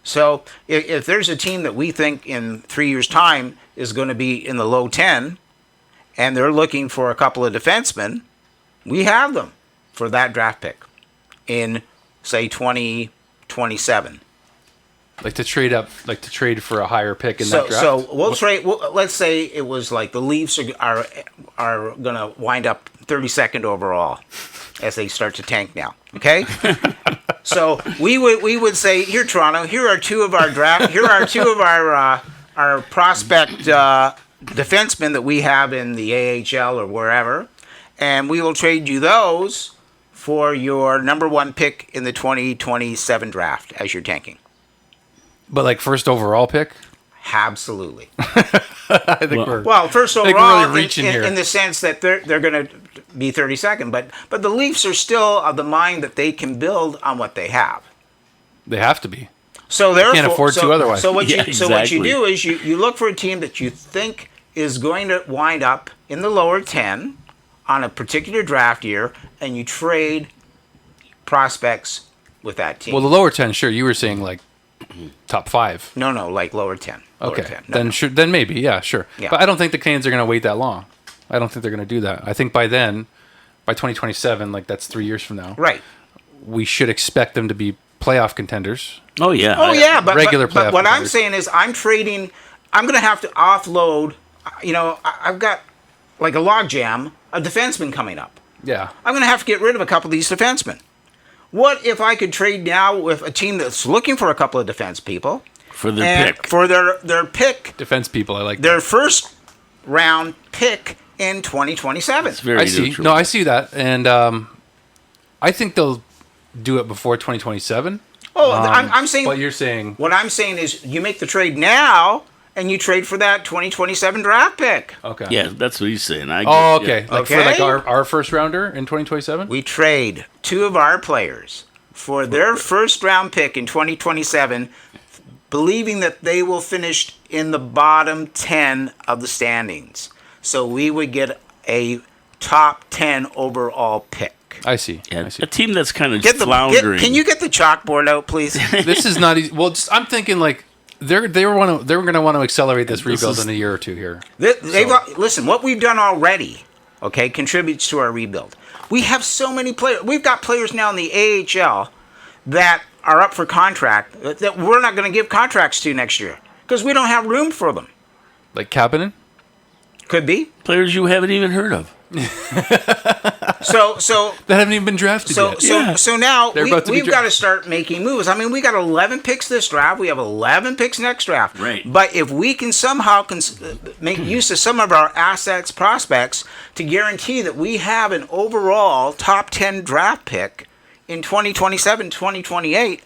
So if there's a team that we think in 3 years' time is going to be in the low 10, and they're looking for a couple of defensemen, we have them for that draft pick in, say, 2027. Like to trade for a higher pick in that draft? So we'll trade, let's say it was like the Leafs are going to wind up 32nd overall as they start to tank now, okay? So we would say, here, Toronto, here are 2 of our our prospect defensemen that we have in the AHL or wherever, and we will trade you those for your number 1 pick in the 2027 draft as you're tanking. But like first overall pick? Absolutely. I think first overall, really reaching here. In the sense that they're going to be 32nd, but the Leafs are still of the mind that they can build on what they have. They have to be. So therefore, can't afford to otherwise. So what you do is you look for a team that you think is going to wind up in the lower 10 on a particular draft year, and you trade prospects with that team. Well, the lower 10, sure. You were saying like top 5. No, like lower 10. Okay, 10. Then maybe, yeah, sure. Yeah. But I don't think the Canadiens are going to wait that long. I don't think they're going to do that. I think by 2027, like that's 3 years from now, right? We should expect them to be playoff contenders. Oh yeah. But regular playoff. But what contenders. I'm saying is, I'm trading. I'm going to have to offload. I've got like a logjam of defensemen coming up. Yeah. I'm going to have to get rid of a couple of these defensemen. What if I could trade now with a team that's looking for a couple of defense people for their pick? For their pick. Defense people, I like their that. first round pick in 2027. It's very I see. neutral. No, I see that. And I think they'll do it before 2027. Oh, I'm saying. What you're saying. What I'm saying is you make the trade now, and you trade for that 2027 draft pick. Okay. Yeah, that's what he's saying. Okay. Yeah. Like for like our first rounder in 2027? We trade 2 of our players for their first round pick in 2027, believing that they will finish in the bottom 10 of the standings. So we would get a top 10 overall pick. I see. Yeah, I see. a team that's kind of floundering. Can you get the chalkboard out, please? This is not easy. Well, I'm thinking like they were going to want to accelerate this rebuild in a year or two here. Listen, what we've done already, okay, contributes to our rebuild. We have so many players. We've got players now in the AHL that are up for contract that we're not going to give contracts to next year because we don't have room for them. Like Kapanen? Could be. Players you haven't even heard of. So that haven't even been drafted yet. So now we've got to drafted. start making moves. I mean, we got 11 picks this draft. We have 11 picks next draft. Right. But if we can somehow make use of some of our assets, prospects, to guarantee that we have an overall top 10 draft pick in 2027, 2028,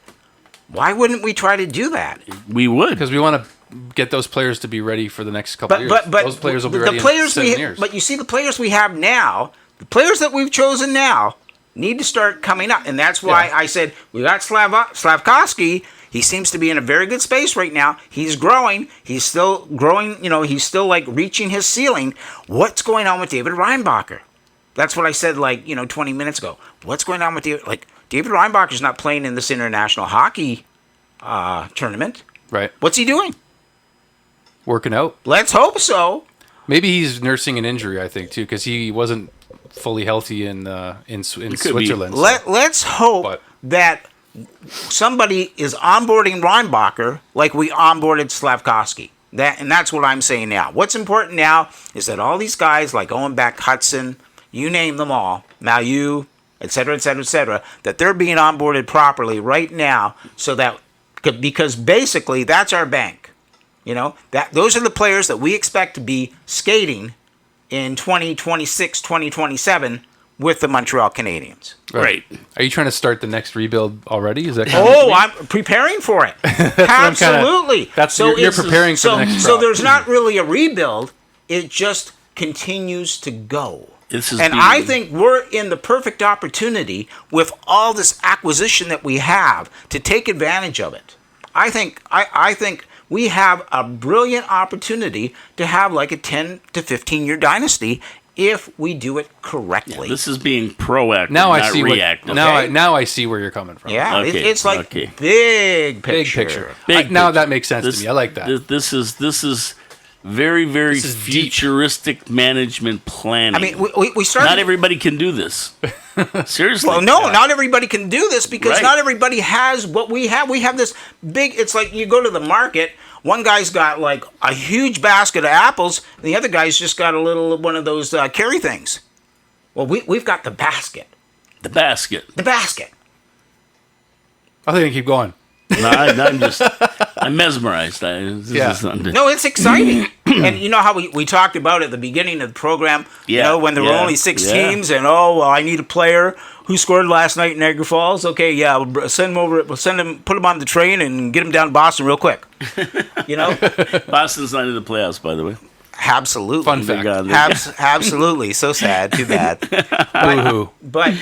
why wouldn't we try to do that? We would. Because we want to get those players to be ready for the next couple of years. But those players will be ready in 7 years. But you see, the players we have now, the players that we've chosen now, need to start coming up, and that's why I said we got Slavkovsky. He seems to be in a very good space right now. He's growing. He's still growing. He's still like reaching his ceiling. What's going on with David Reinbacher? That's what I said 20 minutes ago. What's going on with David? David Reinbacher's not playing in this international hockey tournament. Right. What's he doing? Working out. Let's hope so. Maybe he's nursing an injury, I think, too, because he wasn't fully healthy in Switzerland. Let's hope that somebody is onboarding Reinbacher like we onboarded Slavkovsky. And that's what I'm saying now. What's important now is that all these guys like Owen Beck, Hudson, you name them all, Mailloux, et cetera, that they're being onboarded properly right now because basically that's our bank. Those are the players that we expect to be skating in 2026, 2027 with the Montreal Canadiens. Right. Are you trying to start the next rebuild already? Is that I'm preparing for it. Absolutely. You're preparing for the next So there's not really a rebuild. It just continues to go. I think we're in the perfect opportunity with all this acquisition that we have to take advantage of it. I think we have a brilliant opportunity to have like a 10 to 15 year dynasty if we do it correctly. Yeah, this is being proactive, now not I see reactive. Now I see where you're coming from. Yeah, okay. It's like big picture. Now that makes sense to me. I like that. This is very, very futuristic management planning. I mean, we started. Not everybody can do this. Seriously. Well, no, not everybody can do this because not everybody has what we have. We have this big. It's like you go to the market. One guy's got like a huge basket of apples, and the other guy's just got a little one of those carry things. Well, we've got the basket. The basket. I think I keep going. No, I'm mesmerized. No, it's exciting. And you know how we talked about at the beginning of the program, when there were only 6 teams, and I need a player who scored last night in Niagara Falls. Okay, we'll send him over. We'll put him on the train and get him down to Boston real quick. Boston's not in the playoffs, by the way. Absolutely. Fun fact. Absolutely. So sad. Too bad. But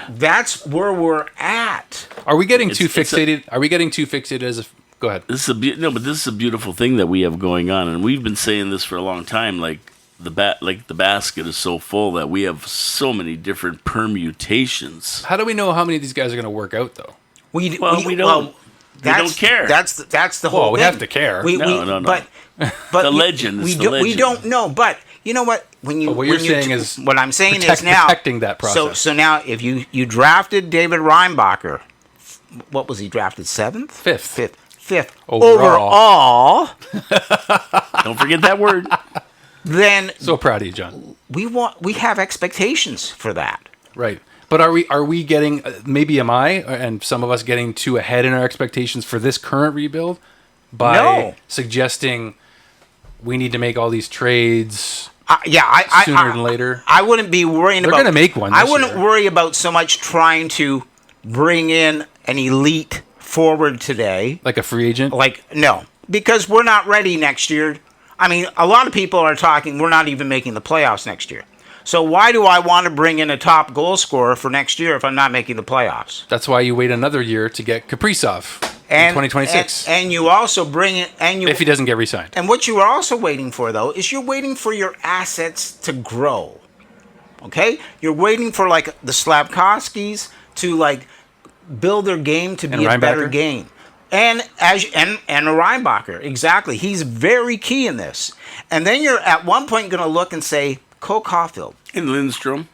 that's where we're at. Are we getting too fixated? Are we getting too fixated as a... Go ahead. This is a beautiful thing that we have going on, and we've been saying this for a long time. Like the basket is so full that we have so many different permutations. How do we know how many of these guys are going to work out, though? We don't. We don't care. That's the whole. Well, we thing. have to care. No. But the legend. We don't know. But you know what? What I'm saying is now protecting that process. So now, if you drafted David Reinbacher, what was he drafted? 7th? 5th overall. Don't forget that word. Then so proud of you, John. We have expectations for that. Right. But are we getting, maybe am I and some of us getting too ahead in our expectations for this current rebuild by suggesting we need to make all these trades sooner than later? I wouldn't be worrying about... They're going to make one I wouldn't worry about so much trying to bring in an elite forward today. Like a free agent? No. because we're not ready next year. I mean, a lot of people are talking we're not even making the playoffs next year. So why do I want to bring in a top goal scorer for next year if I'm not making the playoffs? That's why you wait another year to get Kaprizov in 2026. And you also bring it, if he doesn't get re-signed. And what you are also waiting for, though, is you're waiting for your assets to grow. Okay? You're waiting for, like, the Slafkovskys to, like, build their game to be a better game. And a Reinbacher, exactly. He's very key in this. And then you're at one point going to look and say, Cole Caulfield. And Lindstrom.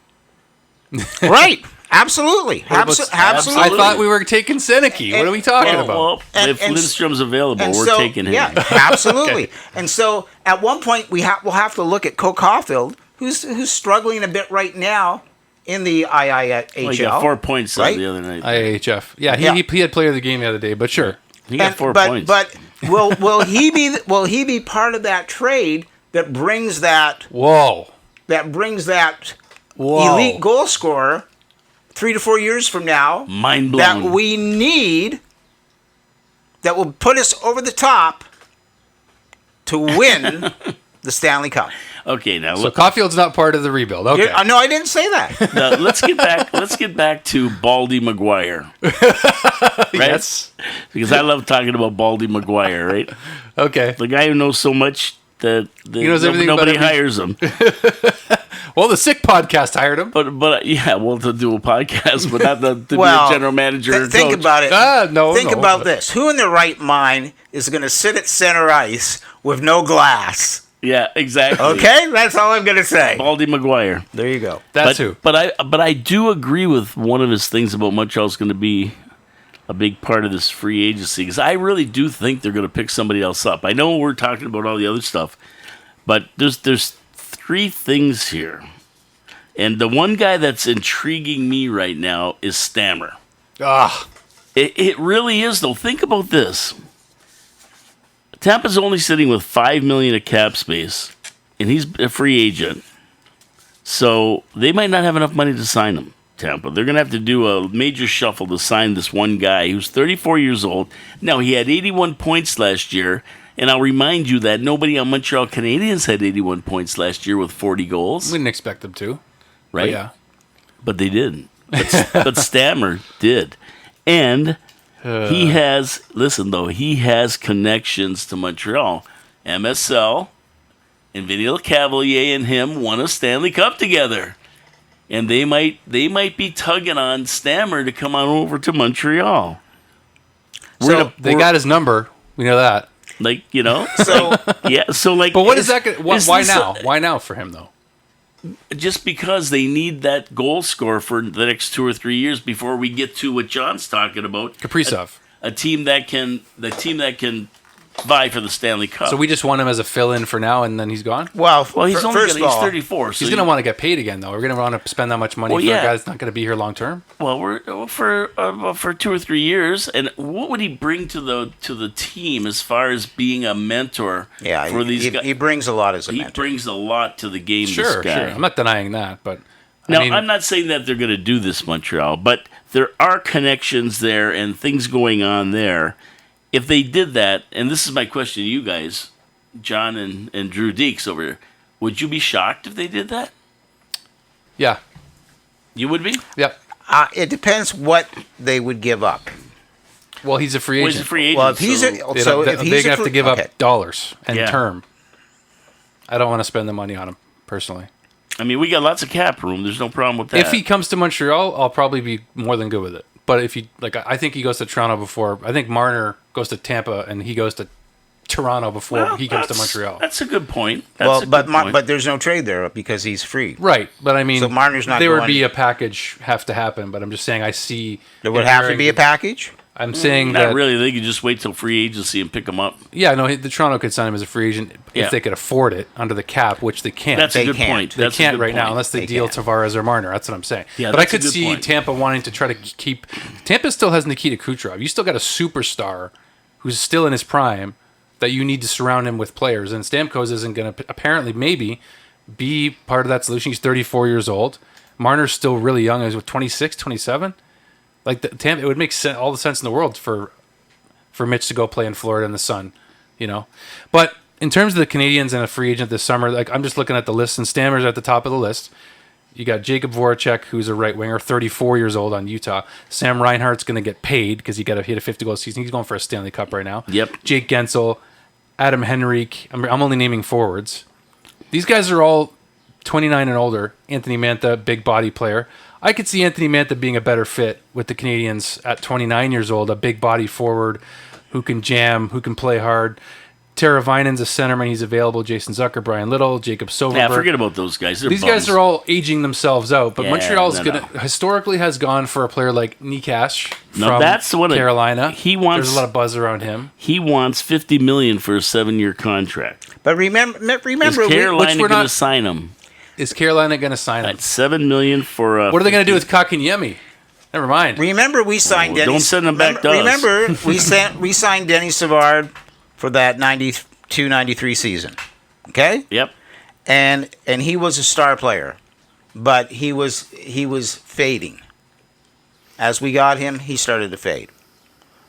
Right. Absolutely. Absolutely. I thought we were taking Seneke. What are we talking about? Well, if Lindstrom's available, we're taking him. Yeah, absolutely. Okay. And so at one point we'll have to look at Cole Caulfield, who's struggling a bit right now in the IIHL. Well, he got 4 points the other night. IIHF. Yeah, he had player of the game the other day, but sure. He got 4 points. But will he be part of that trade that brings that elite goal scorer 3 to 4 years from now? Mind blown. That we need, that will put us over the top to win the Stanley Cup. Okay, now so Caulfield's not part of the rebuild. Okay, no, I didn't say that. Now, let's get back to Baldy McGuire. Right? Yes, because I love talking about Baldy McGuire. Right? Okay, the guy who knows so much that nobody hires him. Well, the Sick podcast hired him. But yeah, to do a podcast, but not to be a general manager. Think about it. Think about this. Who in their right mind is going to sit at center ice with no glass? Yeah, exactly. Okay, that's all I'm going to say. Baldy McGuire. There you go. That's who. But I do agree with one of his things about Montreal's going to be a big part of this free agency, because I really do think they're going to pick somebody else up. I know we're talking about all the other stuff, but there's 3 things here. And the one guy that's intriguing me right now is Stammer. It really is, though. Think about this. Tampa's only sitting with $5 million of cap space, and he's a free agent. So they might not have enough money to sign him, Tampa. They're going to have to do a major shuffle to sign this one guy who's 34 years old. Now, he had 81 points last year, and I'll remind you that nobody on Montreal Canadiens had 81 points last year with 40 goals. We didn't expect them to. Right? But yeah. But they didn't. But Stammer did. And he has connections to Montreal. MSL and Vinny Lecavalier and him won a Stanley Cup together. And they might be tugging on Stammer to come on over to Montreal. So they got his number. We know that. Like, so yeah, so like. But what is that? Why now? Why now for him though? Just because they need that goal scorer for the next 2 or 3 years before we get to what John's talking about. Kaprizov, a team that can vie for the Stanley Cup. So we just want him as a fill-in for now, and then he's gone. Well, he's he's 34. So he's going to want to get paid again, though. We're going to want to spend that much money for a guy that's not going to be here long term. Well, we're for 2 or 3 years, and what would he bring to the team as far as being a mentor? Yeah, for these guys? He brings a lot as a mentor. He brings a lot to the game. Sure, this guy. sure. I'm not denying that, but I'm not saying that they're going to do this, Montreal, but there are connections there and things going on there. If they did that, and this is my question to you guys, John and Drew Deeks over here, would you be shocked if they did that? Yeah. You would be? Yep. It depends what they would give up. Well, he's a free agent. Well, he's a free agent. Well, if he's they're going to have to give up dollars and term. I don't want to spend the money on him, personally. I mean, we got lots of cap room. There's no problem with that. If he comes to Montreal, I'll probably be more than good with it. But if he, I think he goes to Toronto before. I think Marner goes to Tampa and he goes to Toronto before he comes to Montreal. That's a good point. But there's no trade there because he's free. Right, but I mean, so Marner's not. There would be a package have to happen, but I'm just saying I see there would have to be a package. I'm saying not really. They could just wait till free agency and pick him up. Yeah, no, the Toronto could sign him as a free agent if they could afford it under the cap, which they can't. That's a good point. They can't right now unless they deal Tavares or Marner. That's what I'm saying. Yeah, but I could see Tampa wanting to try to keep. Tampa still has Nikita Kucherov. You still got a superstar who's still in his prime that you need to surround him with players. And Stamkos isn't going to apparently maybe be part of that solution. He's 34 years old. Marner's still really young. He's 26, 27. Like Tampa, it would make all the sense in the world for Mitch to go play in Florida in the sun. But in terms of the Canadiens and a free agent this summer, like I'm just looking at the list, and Stammer's at the top of the list. You got Jacob Voracek, who's a right winger, 34 years old on Utah. Sam Reinhart's going to get paid because he got a 50-goal season. He's going for a Stanley Cup right now. Yep. Jake Gensel, Adam Henrique. I'm only naming forwards. These guys are all 29 and older. Anthony Mantha, big body player. I could see Anthony Mantha being a better fit with the Canadiens at 29 years old, a big body forward who can jam, who can play hard. Tara Vinen's a centerman. He's available. Jason Zucker, Brian Little, Jacob Silverberg. Yeah, forget about those guys. These guys are all aging themselves out. But Montreal's historically has gone for a player like Nikash from Carolina. There's a lot of buzz around him. He wants $50 million for a 7-year contract. But remember, is Carolina going to sign him? Is Carolina going to sign him? $7 million for. What are they going to do with Kakanyemi? Never mind. Remember, we signed Denny. Don't send him back to us. Remember, we signed Denny Savard for that 92-93 season. Okay? Yep. And he was a star player, but he was fading. As we got him, he started to fade.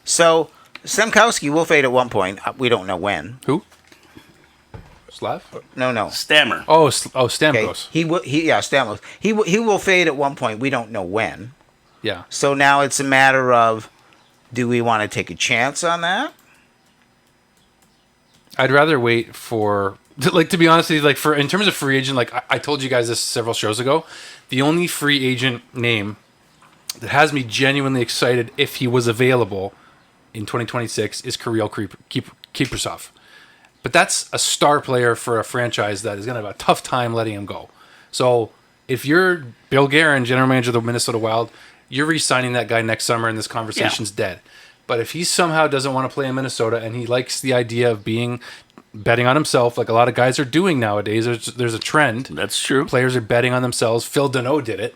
So Stemkowski will fade at one point. We don't know when. Who? Slav? No. Stammer. Oh, Stamkos. Okay. Stamkos. He will fade at one point. We don't know when. Yeah. So now it's a matter of, do we want to take a chance on that? I'd rather wait for, like, to be honest with you, like, in terms of free agent, like, I told you guys this several shows ago, the only free agent name that has me genuinely excited if he was available in 2026 is Kirill Kaprizov. But that's a star player for a franchise that is going to have a tough time letting him go. So if you're Bill Guerin, general manager of the Minnesota Wild, you're re-signing that guy next summer and this conversation's dead. But if he somehow doesn't want to play in Minnesota and he likes the idea of betting on himself, like a lot of guys are doing nowadays, there's a trend. That's true. Players are betting on themselves. Phil Deneau did it.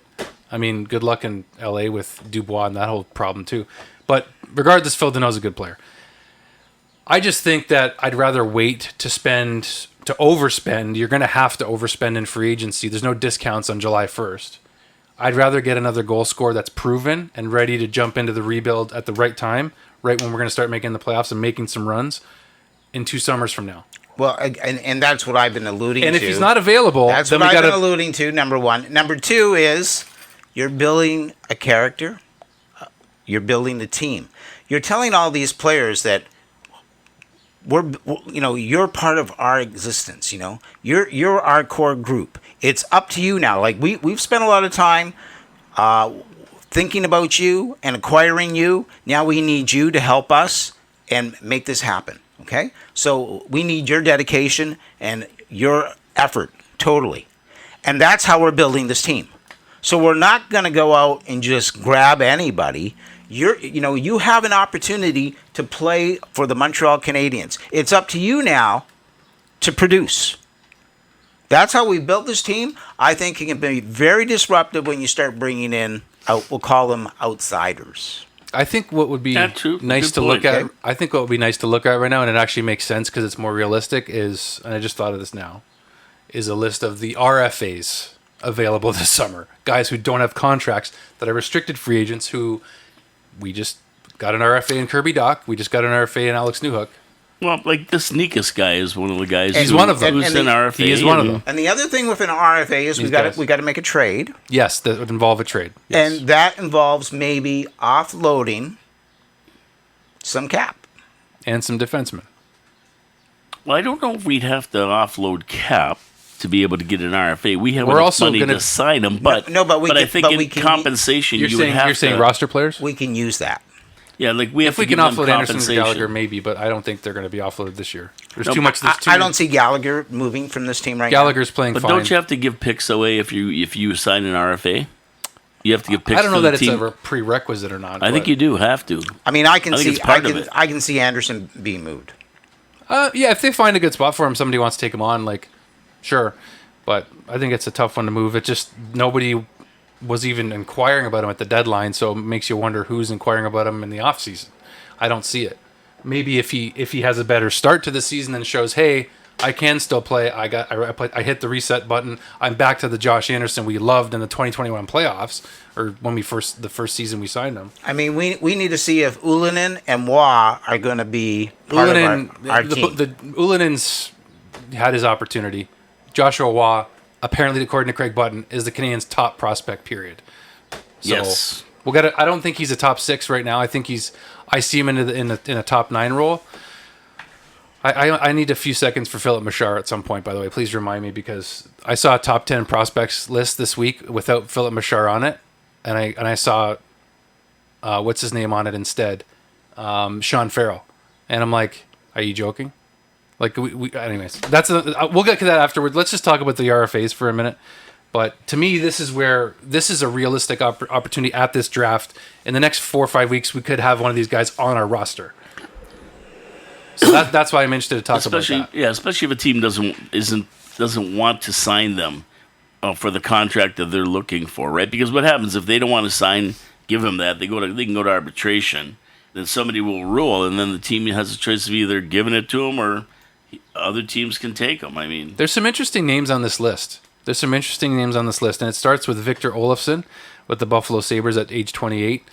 I mean, good luck in LA with Dubois and that whole problem too. But regardless, Phil Deneau's a good player. I just think that I'd rather wait to overspend. You're going to have to overspend in free agency. There's no discounts on July 1st. I'd rather get another goal scorer that's proven and ready to jump into the rebuild at the right time, right when we're going to start making the playoffs and making some runs in 2 summers from now. Well, and that's what I've been alluding to. And if he's not available, that's what I've been alluding to, number one. Number two is you're building a character. You're building the team. You're telling all these players that you're part of our existence. You're our core group. It's up to you now. Like we've spent a lot of time thinking about you and acquiring you. Now we need you to help us and make this happen. Okay? So we need your dedication and your effort totally. And that's how we're building this team. So we're not going to go out and just grab anybody. You have an opportunity to play for the Montreal Canadiens. It's up to you now to produce. That's how we built this team. I think it can be very disruptive when you start bringing in, we'll call them outsiders. I think what would be nice to look at, I think what would be nice to look at right now, and it actually makes sense because it's more realistic, is, and I just thought of this now, is a list of the RFAs available this summer. Guys who don't have contracts that are restricted free agents who we just got an RFA in Kirby Dach. We just got an RFA in Alex Newhook. Well, like this Nikas guy is one of the guys. He's one of them. Who's an RFA. He is one of them. And the other thing with an RFA is we got to make a trade. Yes, that would involve a trade. Yes. And that involves maybe offloading some cap. And some defensemen. Well, I don't know if we'd have to offload cap to be able to get an RFA. We have enough money to sign them, but I think in compensation you're saying roster players? We can use that. Yeah, like we have if we can offload Anderson or Gallagher, maybe, but I don't think they're going to be offloaded this year. There's too much. I don't see Gallagher moving from this team right now. Gallagher's playing fine. But don't you have to give picks away if you sign an RFA? You have to give picks. I don't know that it's a prerequisite or not. I think you do have to. I mean, I can see Anderson being moved. Yeah, if they find a good spot for him, somebody wants to take him on, like, sure. But I think it's a tough one to move. It just nobody was even inquiring about him at the deadline, so it makes you wonder who's inquiring about him in the offseason. I don't see it. Maybe if he has a better start to the season and shows, hey, I can still play. I hit the reset button. I'm back to the Josh Anderson we loved in the 2021 playoffs, or when the first season we signed him. I mean, we need to see if Ullinen and Waugh are going to be part of our team. The Ullinen's had his opportunity. Joshua Waugh, apparently, according to Craig Button, is the Canadiens' top prospect. Period. So, yes. I don't think he's a top 6 right now. I think I see him in a top 9 role. I need a few seconds for Philip Machar at some point, by the way. Please remind me, because I saw a top 10 prospects list this week without Philip Machar on it, and I saw what's his name on it instead, Sean Farrell, and I'm like, are you joking? Like, anyways, we'll get to that afterwards. Let's just talk about the RFAs for a minute. But to me, this is a realistic opportunity at this draft. In the next 4 or 5 weeks, we could have one of these guys on our roster. So that's why I'm interested to talk about that. Yeah, especially if a team doesn't want to sign them for the contract that they're looking for, right? Because what happens if they don't want to give them that? They can go to arbitration. Then somebody will rule, and then the team has a choice of either giving it to them or other teams can take them. I mean, there's some interesting names on this list. And it starts with Victor Olofsson with the Buffalo Sabres at age 28.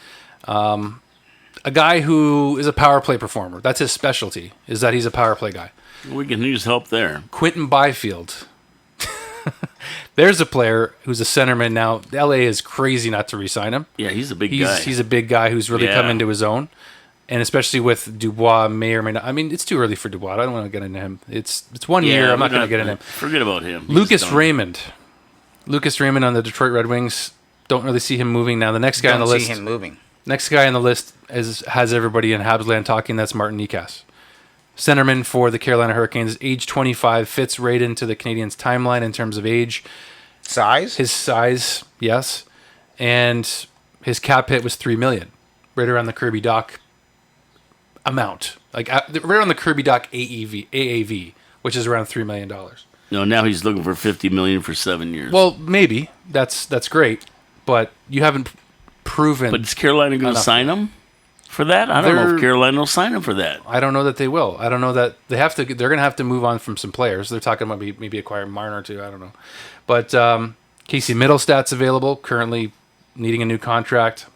A guy who is a power play performer. That's his specialty, is that he's a power play guy. We can use help there. Quentin Byfield. There's a player who's a centerman now. LA is crazy not to re-sign him. Yeah, he's a big guy. He's a big guy who's really come into his own. And especially with Dubois, may or may not. I mean, it's too early for Dubois. I don't want to get into him. It's 1 year. I'm not going to get into him. Forget about him. Lucas Raymond on the Detroit Red Wings. Don't really see him moving now. The next guy on the list. Don't see him moving. Next guy on the list has everybody in Habsland talking. That's Martin Necas. Centerman for the Carolina Hurricanes, age 25, fits right into the Canadiens' timeline in terms of age. Size? His size, yes. And his cap hit was $3 million. Right around the Kirby Dach amount. Like right on the Kirby Dach AAV, which is around $3 million. No, now he's looking for $50 million for 7 years. Well, maybe. That's great. But you haven't proven. But is Carolina going to sign him for that? I don't know if Carolina will sign him for that. I don't know that they will. I don't know that they have to. They're going to have to move on from some players. They're talking about maybe acquiring Marner too. I don't know. But Casey Middlestat's available, currently needing a new contract.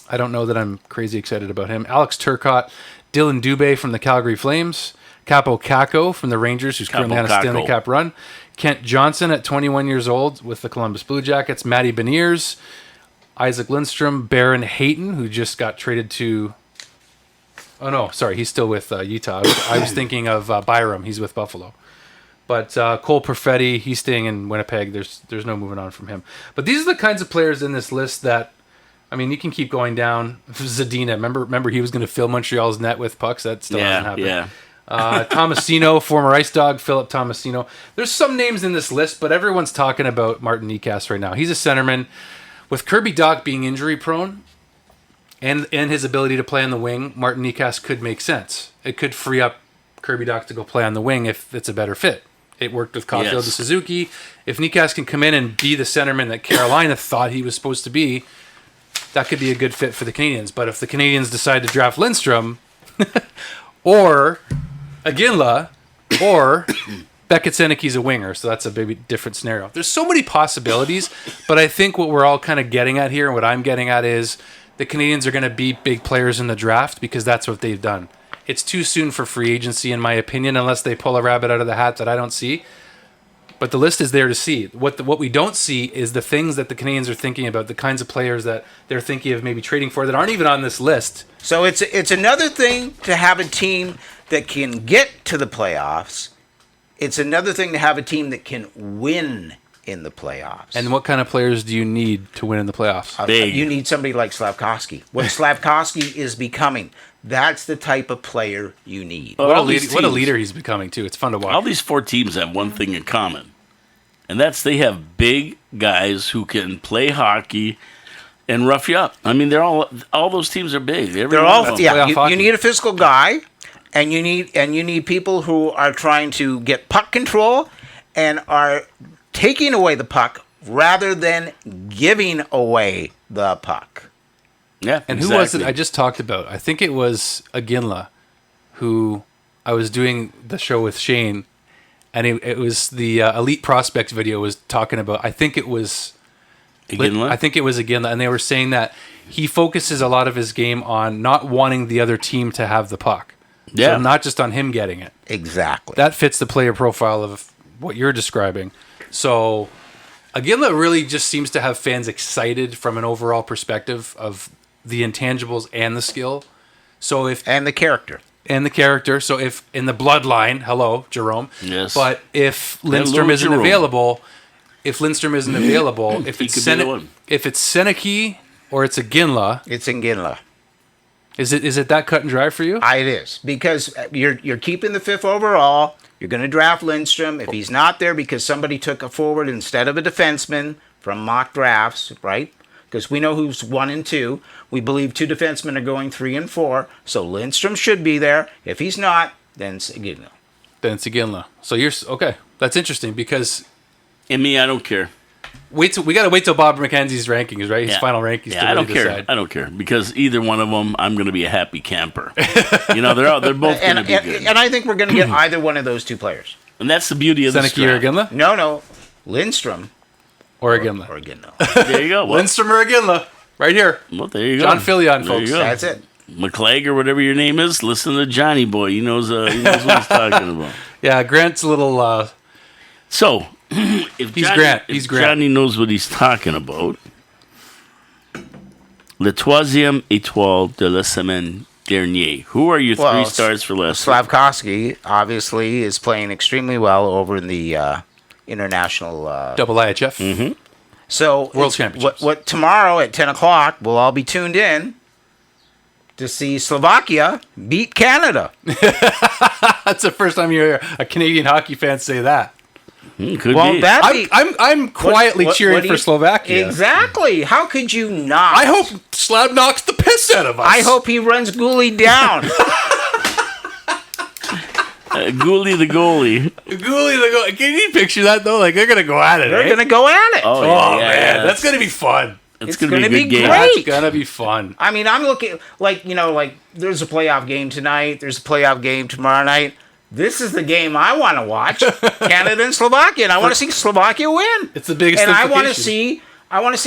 I don't know that I'm crazy excited about him. Alex Turcotte, Dylan Dubé from the Calgary Flames, Capo Caco from the Rangers, who's currently on a Stanley Cup run, Kent Johnson at 21 years old with the Columbus Blue Jackets, Matty Beniers, Isaac Lindstrom, Baron Hayton, who just got traded to... Oh, no, sorry, he's still with Utah. I was thinking of Byram. He's with Buffalo. But Cole Perfetti, he's staying in Winnipeg. There's no moving on from him. But these are the kinds of players in this list that... I mean, you can keep going down. Zadina, remember he was going to fill Montreal's net with pucks? That still hasn't happened. Yeah. Tomasino, former Ice Dog, Philip Tomasino. There's some names in this list, but everyone's talking about Martin Necas right now. He's a centerman. With Kirby Dach being injury prone and his ability to play on the wing, Martin Necas could make sense. It could free up Kirby Dach to go play on the wing if it's a better fit. It worked with Caulfield to Suzuki. If Necas can come in and be the centerman that Carolina thought he was supposed to be, that could be a good fit for the Canadiens. But if the Canadiens decide to draft Lindstrom or Aginla or Beckett Seneke's a winger, so that's a maybe different scenario. There's so many possibilities, but I think what we're all kind of getting at here and what I'm getting at is the Canadiens are going to be big players in the draft because that's what they've done. It's too soon for free agency, in my opinion, unless they pull a rabbit out of the hat that I don't see. But the list is there to see. What we don't see is the things that the Canadiens are thinking about, the kinds of players that they're thinking of maybe trading for that aren't even on this list. So it's another thing to have a team that can get to the playoffs. It's another thing to have a team that can win in the playoffs. And what kind of players do you need to win in the playoffs? You need somebody like Slavkovsky. What Slavkovsky is becoming, that's the type of player you need. What a leader he's becoming, too. It's fun to watch. All these 4 teams have one thing in common, and that's they have big guys who can play hockey and rough you up. I mean, all those teams are big. They're all you need a physical guy, and you need people who are trying to get puck control and are taking away the puck rather than giving away the puck. Yeah, and who was it I just talked about? I think it was Aginla, who I was doing the show with Shane, and it was the Elite Prospects video was talking about. I think it was Iginla, and they were saying that he focuses a lot of his game on not wanting the other team to have the puck. Yeah. So not just on him getting it. Exactly. That fits the player profile of what you're describing. So Iginla really just seems to have fans excited from an overall perspective of the intangibles and the skill. And the character. So if in the bloodline, hello, Jerome. Yes. But if Lindstrom isn't available, if it's Seneke or it's Iginla. It's Iginla. Is it that cut and dry for you? It is, because you're keeping the 5th overall. You're going to draft Lindstrom. If he's not there because somebody took a forward instead of a defenseman from mock drafts, right? Because we know who's 1 and 2. We believe 2 defensemen are going 3 and 4. So Lindstrom should be there. If he's not, then it's Iginla. So you're okay. That's interesting because. And me, I don't care. We got to wait till Bob McKenzie's rankings, right? His final rankings. Yeah, I don't care. I don't care because either one of them, I'm going to be a happy camper. They're both going to be good. And I think we're going to get either one of those 2 players. And that's the beauty of the Seneke or Iginla? No, Lindstrom or Iginla. There you go. Lindstrom or Iginla, right here. Well, there you go. John Fillion, folks. That's it. McClegg or whatever your name is. Listen to Johnny Boy. He knows what he's talking about. Yeah, Grant's a little. So. If Johnny knows what he's talking about, le troisième étoile de la semaine dernière. Who are your 3 stars for last week? Slafkovsky, obviously, is playing extremely well over in the international... Double IHF. Mm-hmm. So, World Championships. What tomorrow at 10 o'clock, we'll all be tuned in to see Slovakia beat Canada. That's the first time you hear a Canadian hockey fan say that. Could be. I'm quietly cheering for Slovakia. Exactly. How could you not? I hope Slav knocks the piss out of us. I hope he runs Gooley down. Gooley the goalie. Can you picture that though? Like they're gonna go at it. They're gonna go at it. Oh man, that's gonna be fun. It's gonna be a good game. Great. It's gonna be fun. I mean, I'm looking like there's a playoff game tonight. There's a playoff game tomorrow night. This is the game I want to watch, Canada and Slovakia, and I want to see Slovakia win. It's the biggest. And I want to see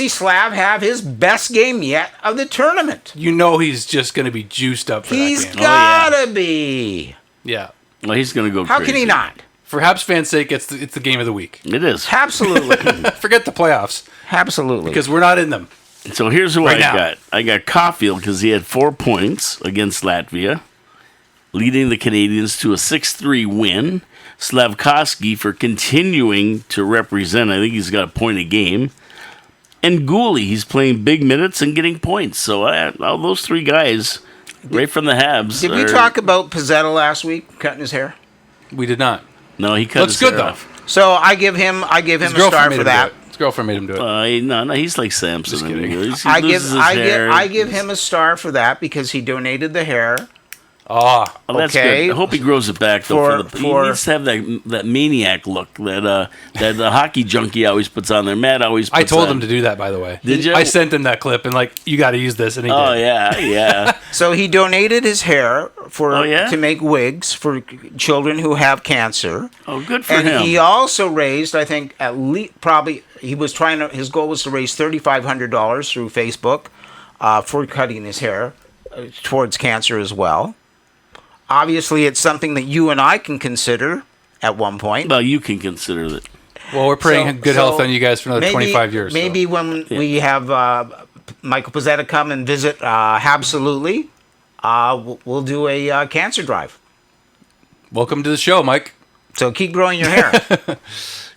Slav have his best game yet of the tournament. He's just going to be juiced up for that game. He's gotta be. Yeah. Well, he's going to go. How crazy. can he not? For Habs fans' sake, it's the game of the week. It is Absolutely. Forget the playoffs. Absolutely. Because we're not in them. So here's what I got. I got Caulfield because he had 4 points against Latvia, leading the Canadiens to a 6-3 win. Slafkovsky for continuing to represent. I think he's got a point a game. And Gooley, he's playing big minutes and getting points. So all those 3 guys, right from the Habs. Did we talk about Pizzetta last week cutting his hair? We did not. No, he cut his hair off. So I give him a star for that. His girlfriend made him do it. No, he's like Samson. I give him a star for that because he donated the hair. Oh, that's good. I hope he grows it back though. He needs to have that maniac look that the hockey junkie always puts on there. Matt always. I told him to do that, by the way. Did you? I sent him that clip and you got to use this, and he did. Oh yeah. So he donated his hair to make wigs for children who have cancer. Oh, good for him. And he also raised, I think, at least his goal was to raise $3,500 through Facebook for cutting his hair towards cancer as well. Obviously, it's something that you and I can consider at one point. Well, you can consider that. Well, we're praying good health on you guys for another 25 years. Maybe when we have Michael Pizzetta come and visit Habsolutely, we'll do a cancer drive. Welcome to the show, Mike. So keep growing your hair.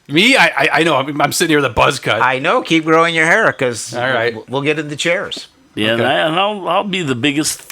Me? I know. I'm sitting here with a buzz cut. I know. Keep growing your hair because all right. We'll get in the chairs. Yeah, okay. And I'll be the biggest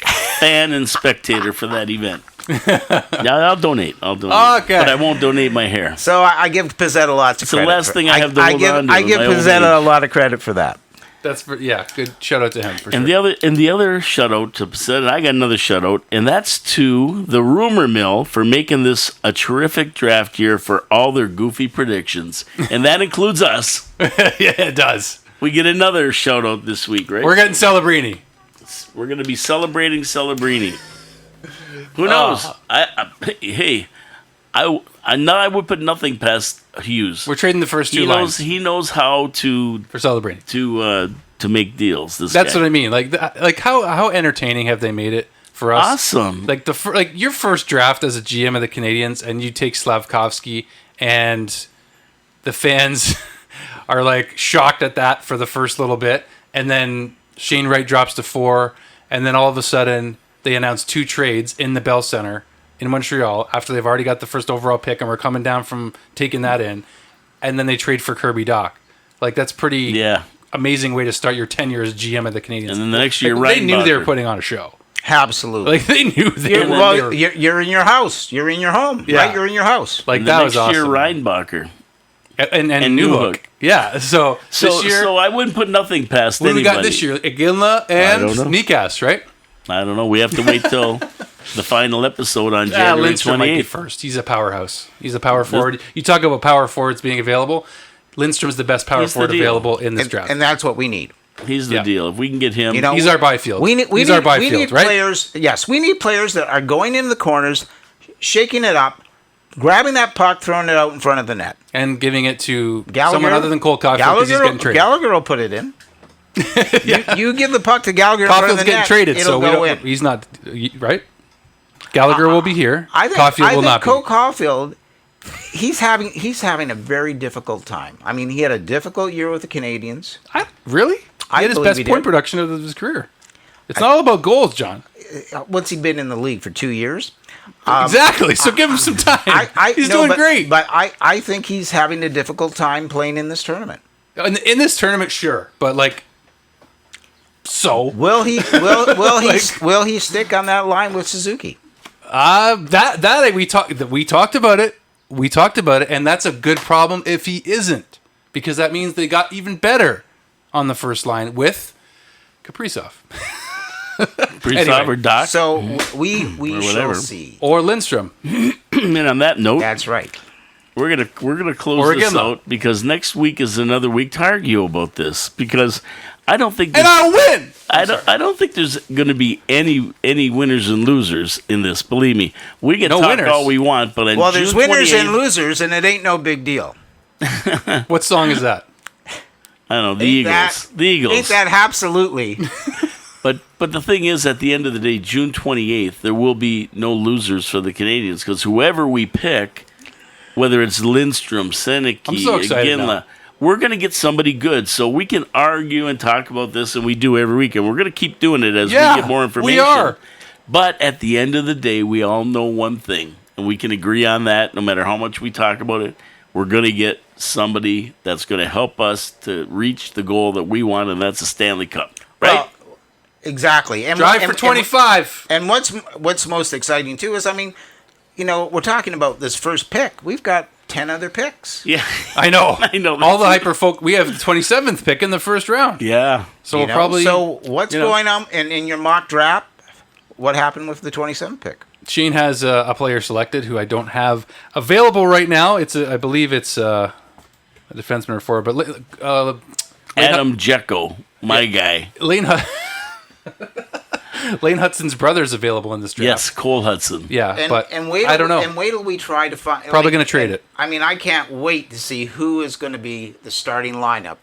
fan and spectator for that event. I'll donate. Okay. But I won't donate my hair. So I give Pizzetta lots of credit. It's the last thing I have to hold on to. I give Pizzetta a lot of credit for that. Good shout out to him for and sure. The other shout out to Pizzetta, I got another shout out, and that's to the Rumor Mill for making this a terrific draft year for all their goofy predictions. And that includes us. Yeah, it does. We get another shout out this week, right? We're getting Celebrini. We're going to be celebrating Celebrini. Who knows? Hey, I would put nothing past Hughes. We're trading the first two lines. He knows how to for celebrating to make deals. That's what I mean. Like how entertaining have they made it for us? Awesome. Like your first draft as a GM of the Canadiens, and you take Slavkovsky, and the fans are like shocked at that for the first little bit, and then Shane Wright drops to 4, and then all of a sudden they announce 2 trades in the Bell Center in Montreal after they've already got the first overall pick, and we're coming down from taking that in, and then they trade for Kirby Dach. Like, that's pretty amazing way to start your tenure as GM of the Canadiens. And then the next year, they knew they were putting on a show. Absolutely. Like, they knew you're in your house. You're in your home. Yeah. Right? You're in your house. Like, that was awesome. Next year, Reinbacher. And Newhook. Yeah. So this year, I wouldn't put nothing past anybody. What do we got this year? Iginla and Nikas, right? I don't know. We have to wait till the final episode on January 28th. Might be first. He's a powerhouse. He's a power forward. You talk about power forwards being available. Lindstrom's the best power forward available in this draft. And that's what we need. He's the deal. If we can get him, he's our Byfield. We need players. Yes, we need players that are going into the corners, shaking it up, grabbing that puck, throwing it out in front of the net, and giving it to someone other than Cole Caulfield because he's getting traded. Gallagher will put it in. you give the puck to Gallagher. Caulfield's in front of the getting net, traded, it'll so go in. He's not right. Gallagher will be here. Caulfield will not be. Cole Caulfield, he's having a very difficult time. I mean, he had a difficult year with the Canadiens. Really? He had his best point production of his career. It's not all about goals, John. What's he been in the league for 2 years? Exactly. So give him some time. He's doing great. But I think he's having a difficult time playing in this tournament. In this tournament, sure, but like, so will he stick on that line with Suzuki? We talked about it. We talked about it, and that's a good problem if he isn't, because that means they got even better on the first line with Kaprizov. Kaprizov or Dach. So we shall see. Or Lindstrom. And on that note, that's right. We're gonna close this out because next week is another week to argue about this, because I don't think and I'll win. I don't think there's going to be any winners and losers in this. Believe me, we can talk winners. All we want, but there's winners and losers, and it ain't no big deal. What song is that? I don't know. The Eagles. The Eagles. Ain't that Habsolutely? But the thing is, at the end of the day, June 28th, there will be no losers for the Canadiens, because whoever we pick, whether it's Lindstrom, Seneke, Iginla, we're going to get somebody good. So we can argue and talk about this, and we do every week, and we're going to keep doing it as we get more information. We are. But at the end of the day, we all know one thing, and we can agree on that no matter how much we talk about it. We're going to get somebody that's going to help us to reach the goal that we want, and that's a Stanley Cup. Right? Well, exactly. And drive for 25. And what's most exciting, too, is, I mean, we're talking about this first pick. We've got 10 other picks. Yeah. I know. All the hyper folk. We have the 27th pick in the first round. Yeah. So we'll probably. So what's going on in your mock draft? What happened with the 27th pick? Shane has a player selected who I don't have available right now. I believe it's a defenseman or forward, but Adam Jecko, my guy. Lane Hudson's brother's available in this draft. Yes, Cole Hudson. Yeah, I don't know. And wait till we try to find. Probably going to trade it. I mean, I can't wait to see who is going to be the starting lineup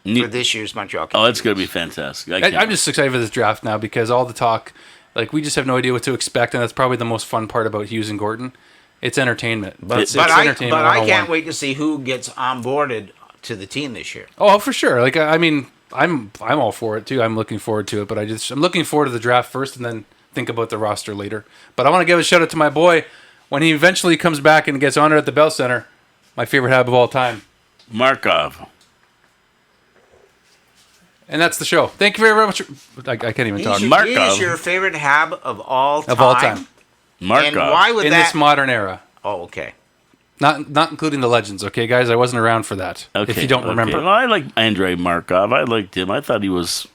for this year's Montreal Canadiens. Oh, it's going to be fantastic. I'm just excited for this draft now because all the talk, like we just have no idea what to expect, and that's probably the most fun part about Hughes and Gorton. It's entertainment. It's entertainment. But I can't wait to see who gets onboarded to the team this year. Oh, for sure. Like I mean. I'm all for it too. I'm looking forward to it, but I'm looking forward to the draft first and then think about the roster later. But I want to give a shout out to my boy when he eventually comes back and gets honored at the Bell Center. My favorite Hab of all time, Markov. And that's the show. Thank you very much. I can't even talk. Markov. He is your favorite Hab of all time. Of all time. Markov. And why would this modern era? Oh, okay. Not including the legends, okay, guys? I wasn't around for that, if you don't remember. Well, I like Andrei Markov. I liked him. I thought he was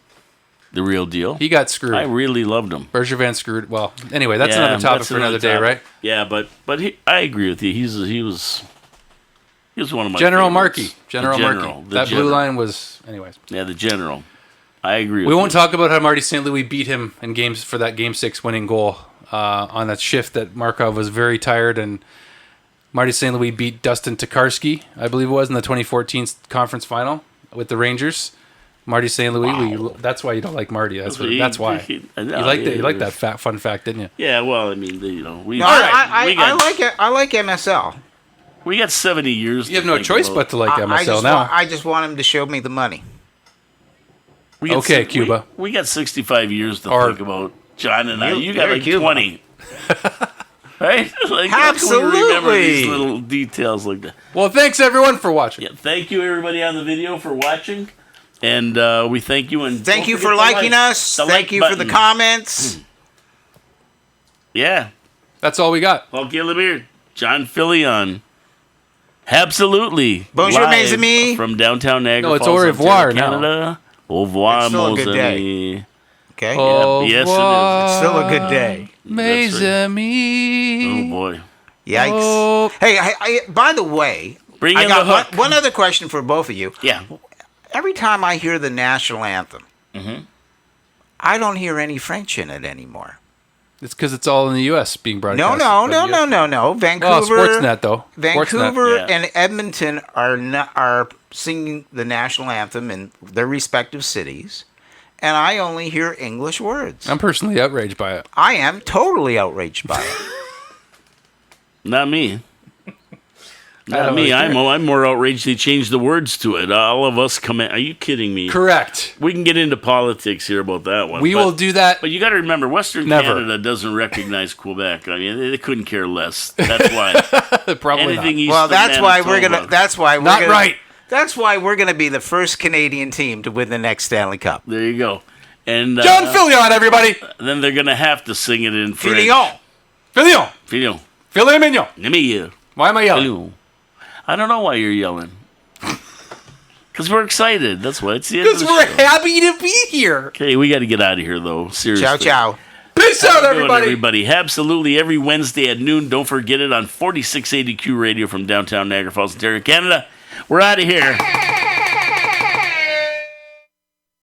the real deal. He got screwed. I really loved him. Bergevin screwed. Well, anyway, that's another topic for another day, right? Yeah, but I agree with you. He was one of my General favorites. Markey. General Markey. That blue line was, anyways. Yeah, the General. I agree with you. We won't talk about how Marty St. Louis beat him in games for that Game 6 winning goal on that shift that Markov was very tired and Marty St. Louis beat Dustin Tokarski, I believe it was, in the 2014 conference final with the Rangers. Marty St. Louis. Wow. That's why you don't like Marty. That's why. You like that fun fact, didn't you? Yeah. Well, I mean, I like MSL. We got 70 years. You have no choice but to like MSL now. I just want him to show me the money. Okay, Cuba. We got 65 years to think about. John and I. You got like Cuba. 20. Right? Like, Absolutely. Remember these little details like that. Well, thanks everyone for watching. Yeah, thank you everybody on the video for watching, and we thank you and thank you for liking us. Thank you for the comments. Yeah, that's all we got. Paul Lemire, John Filion, Habsolutely. Bonjour, mes amis. From downtown Niagara No, it's Falls, au revoir Ontario, Canada. now. Au revoir, It's still a mes good day. amis. Okay. Au Yes, it is. It's still a good day. Mes amis. Oh boy. Yikes. Oh. Hey, I by the way, Bring I in got the hook. one other question for both of you. Yeah. Every time I hear the national anthem, I don't hear any French in it anymore. It's because it's all in the U.S. being broadcast. No. Vancouver. Oh, Sportsnet, though. Vancouver Sportsnet. and Edmonton are singing the national anthem in their respective cities, and I only hear English words. I'm personally outraged by it. I am totally outraged by it. Not me. Not me. I'm more outraged they changed the words to it. All of us come in. Are you kidding me? Correct. We can get into politics here about that one. We will do that. But you got to remember, Western Canada doesn't recognize Quebec. I mean, they couldn't care less. That's why. Probably anything not. east Well, of that's why we're Manitoba. gonna. That's why we're Not gonna, right. That's why we're gonna be the first Canadian team to win the next Stanley Cup. There you go. And John Filion, everybody. then they're gonna have to sing it in French. Filion. Filion. Filet mignon. Filion. Why am I yelling? Filion. I don't know why you're yelling. Because we're excited. That's why. It's the end of Because the we're show. happy to be here. Okay, we got to get out of here, though. Seriously. Ciao, ciao. Peace out, everybody. Everybody. Absolutely. Every Wednesday at noon. Don't forget it on 4680Q Radio from downtown Niagara Falls, Ontario, Canada. We're out of here.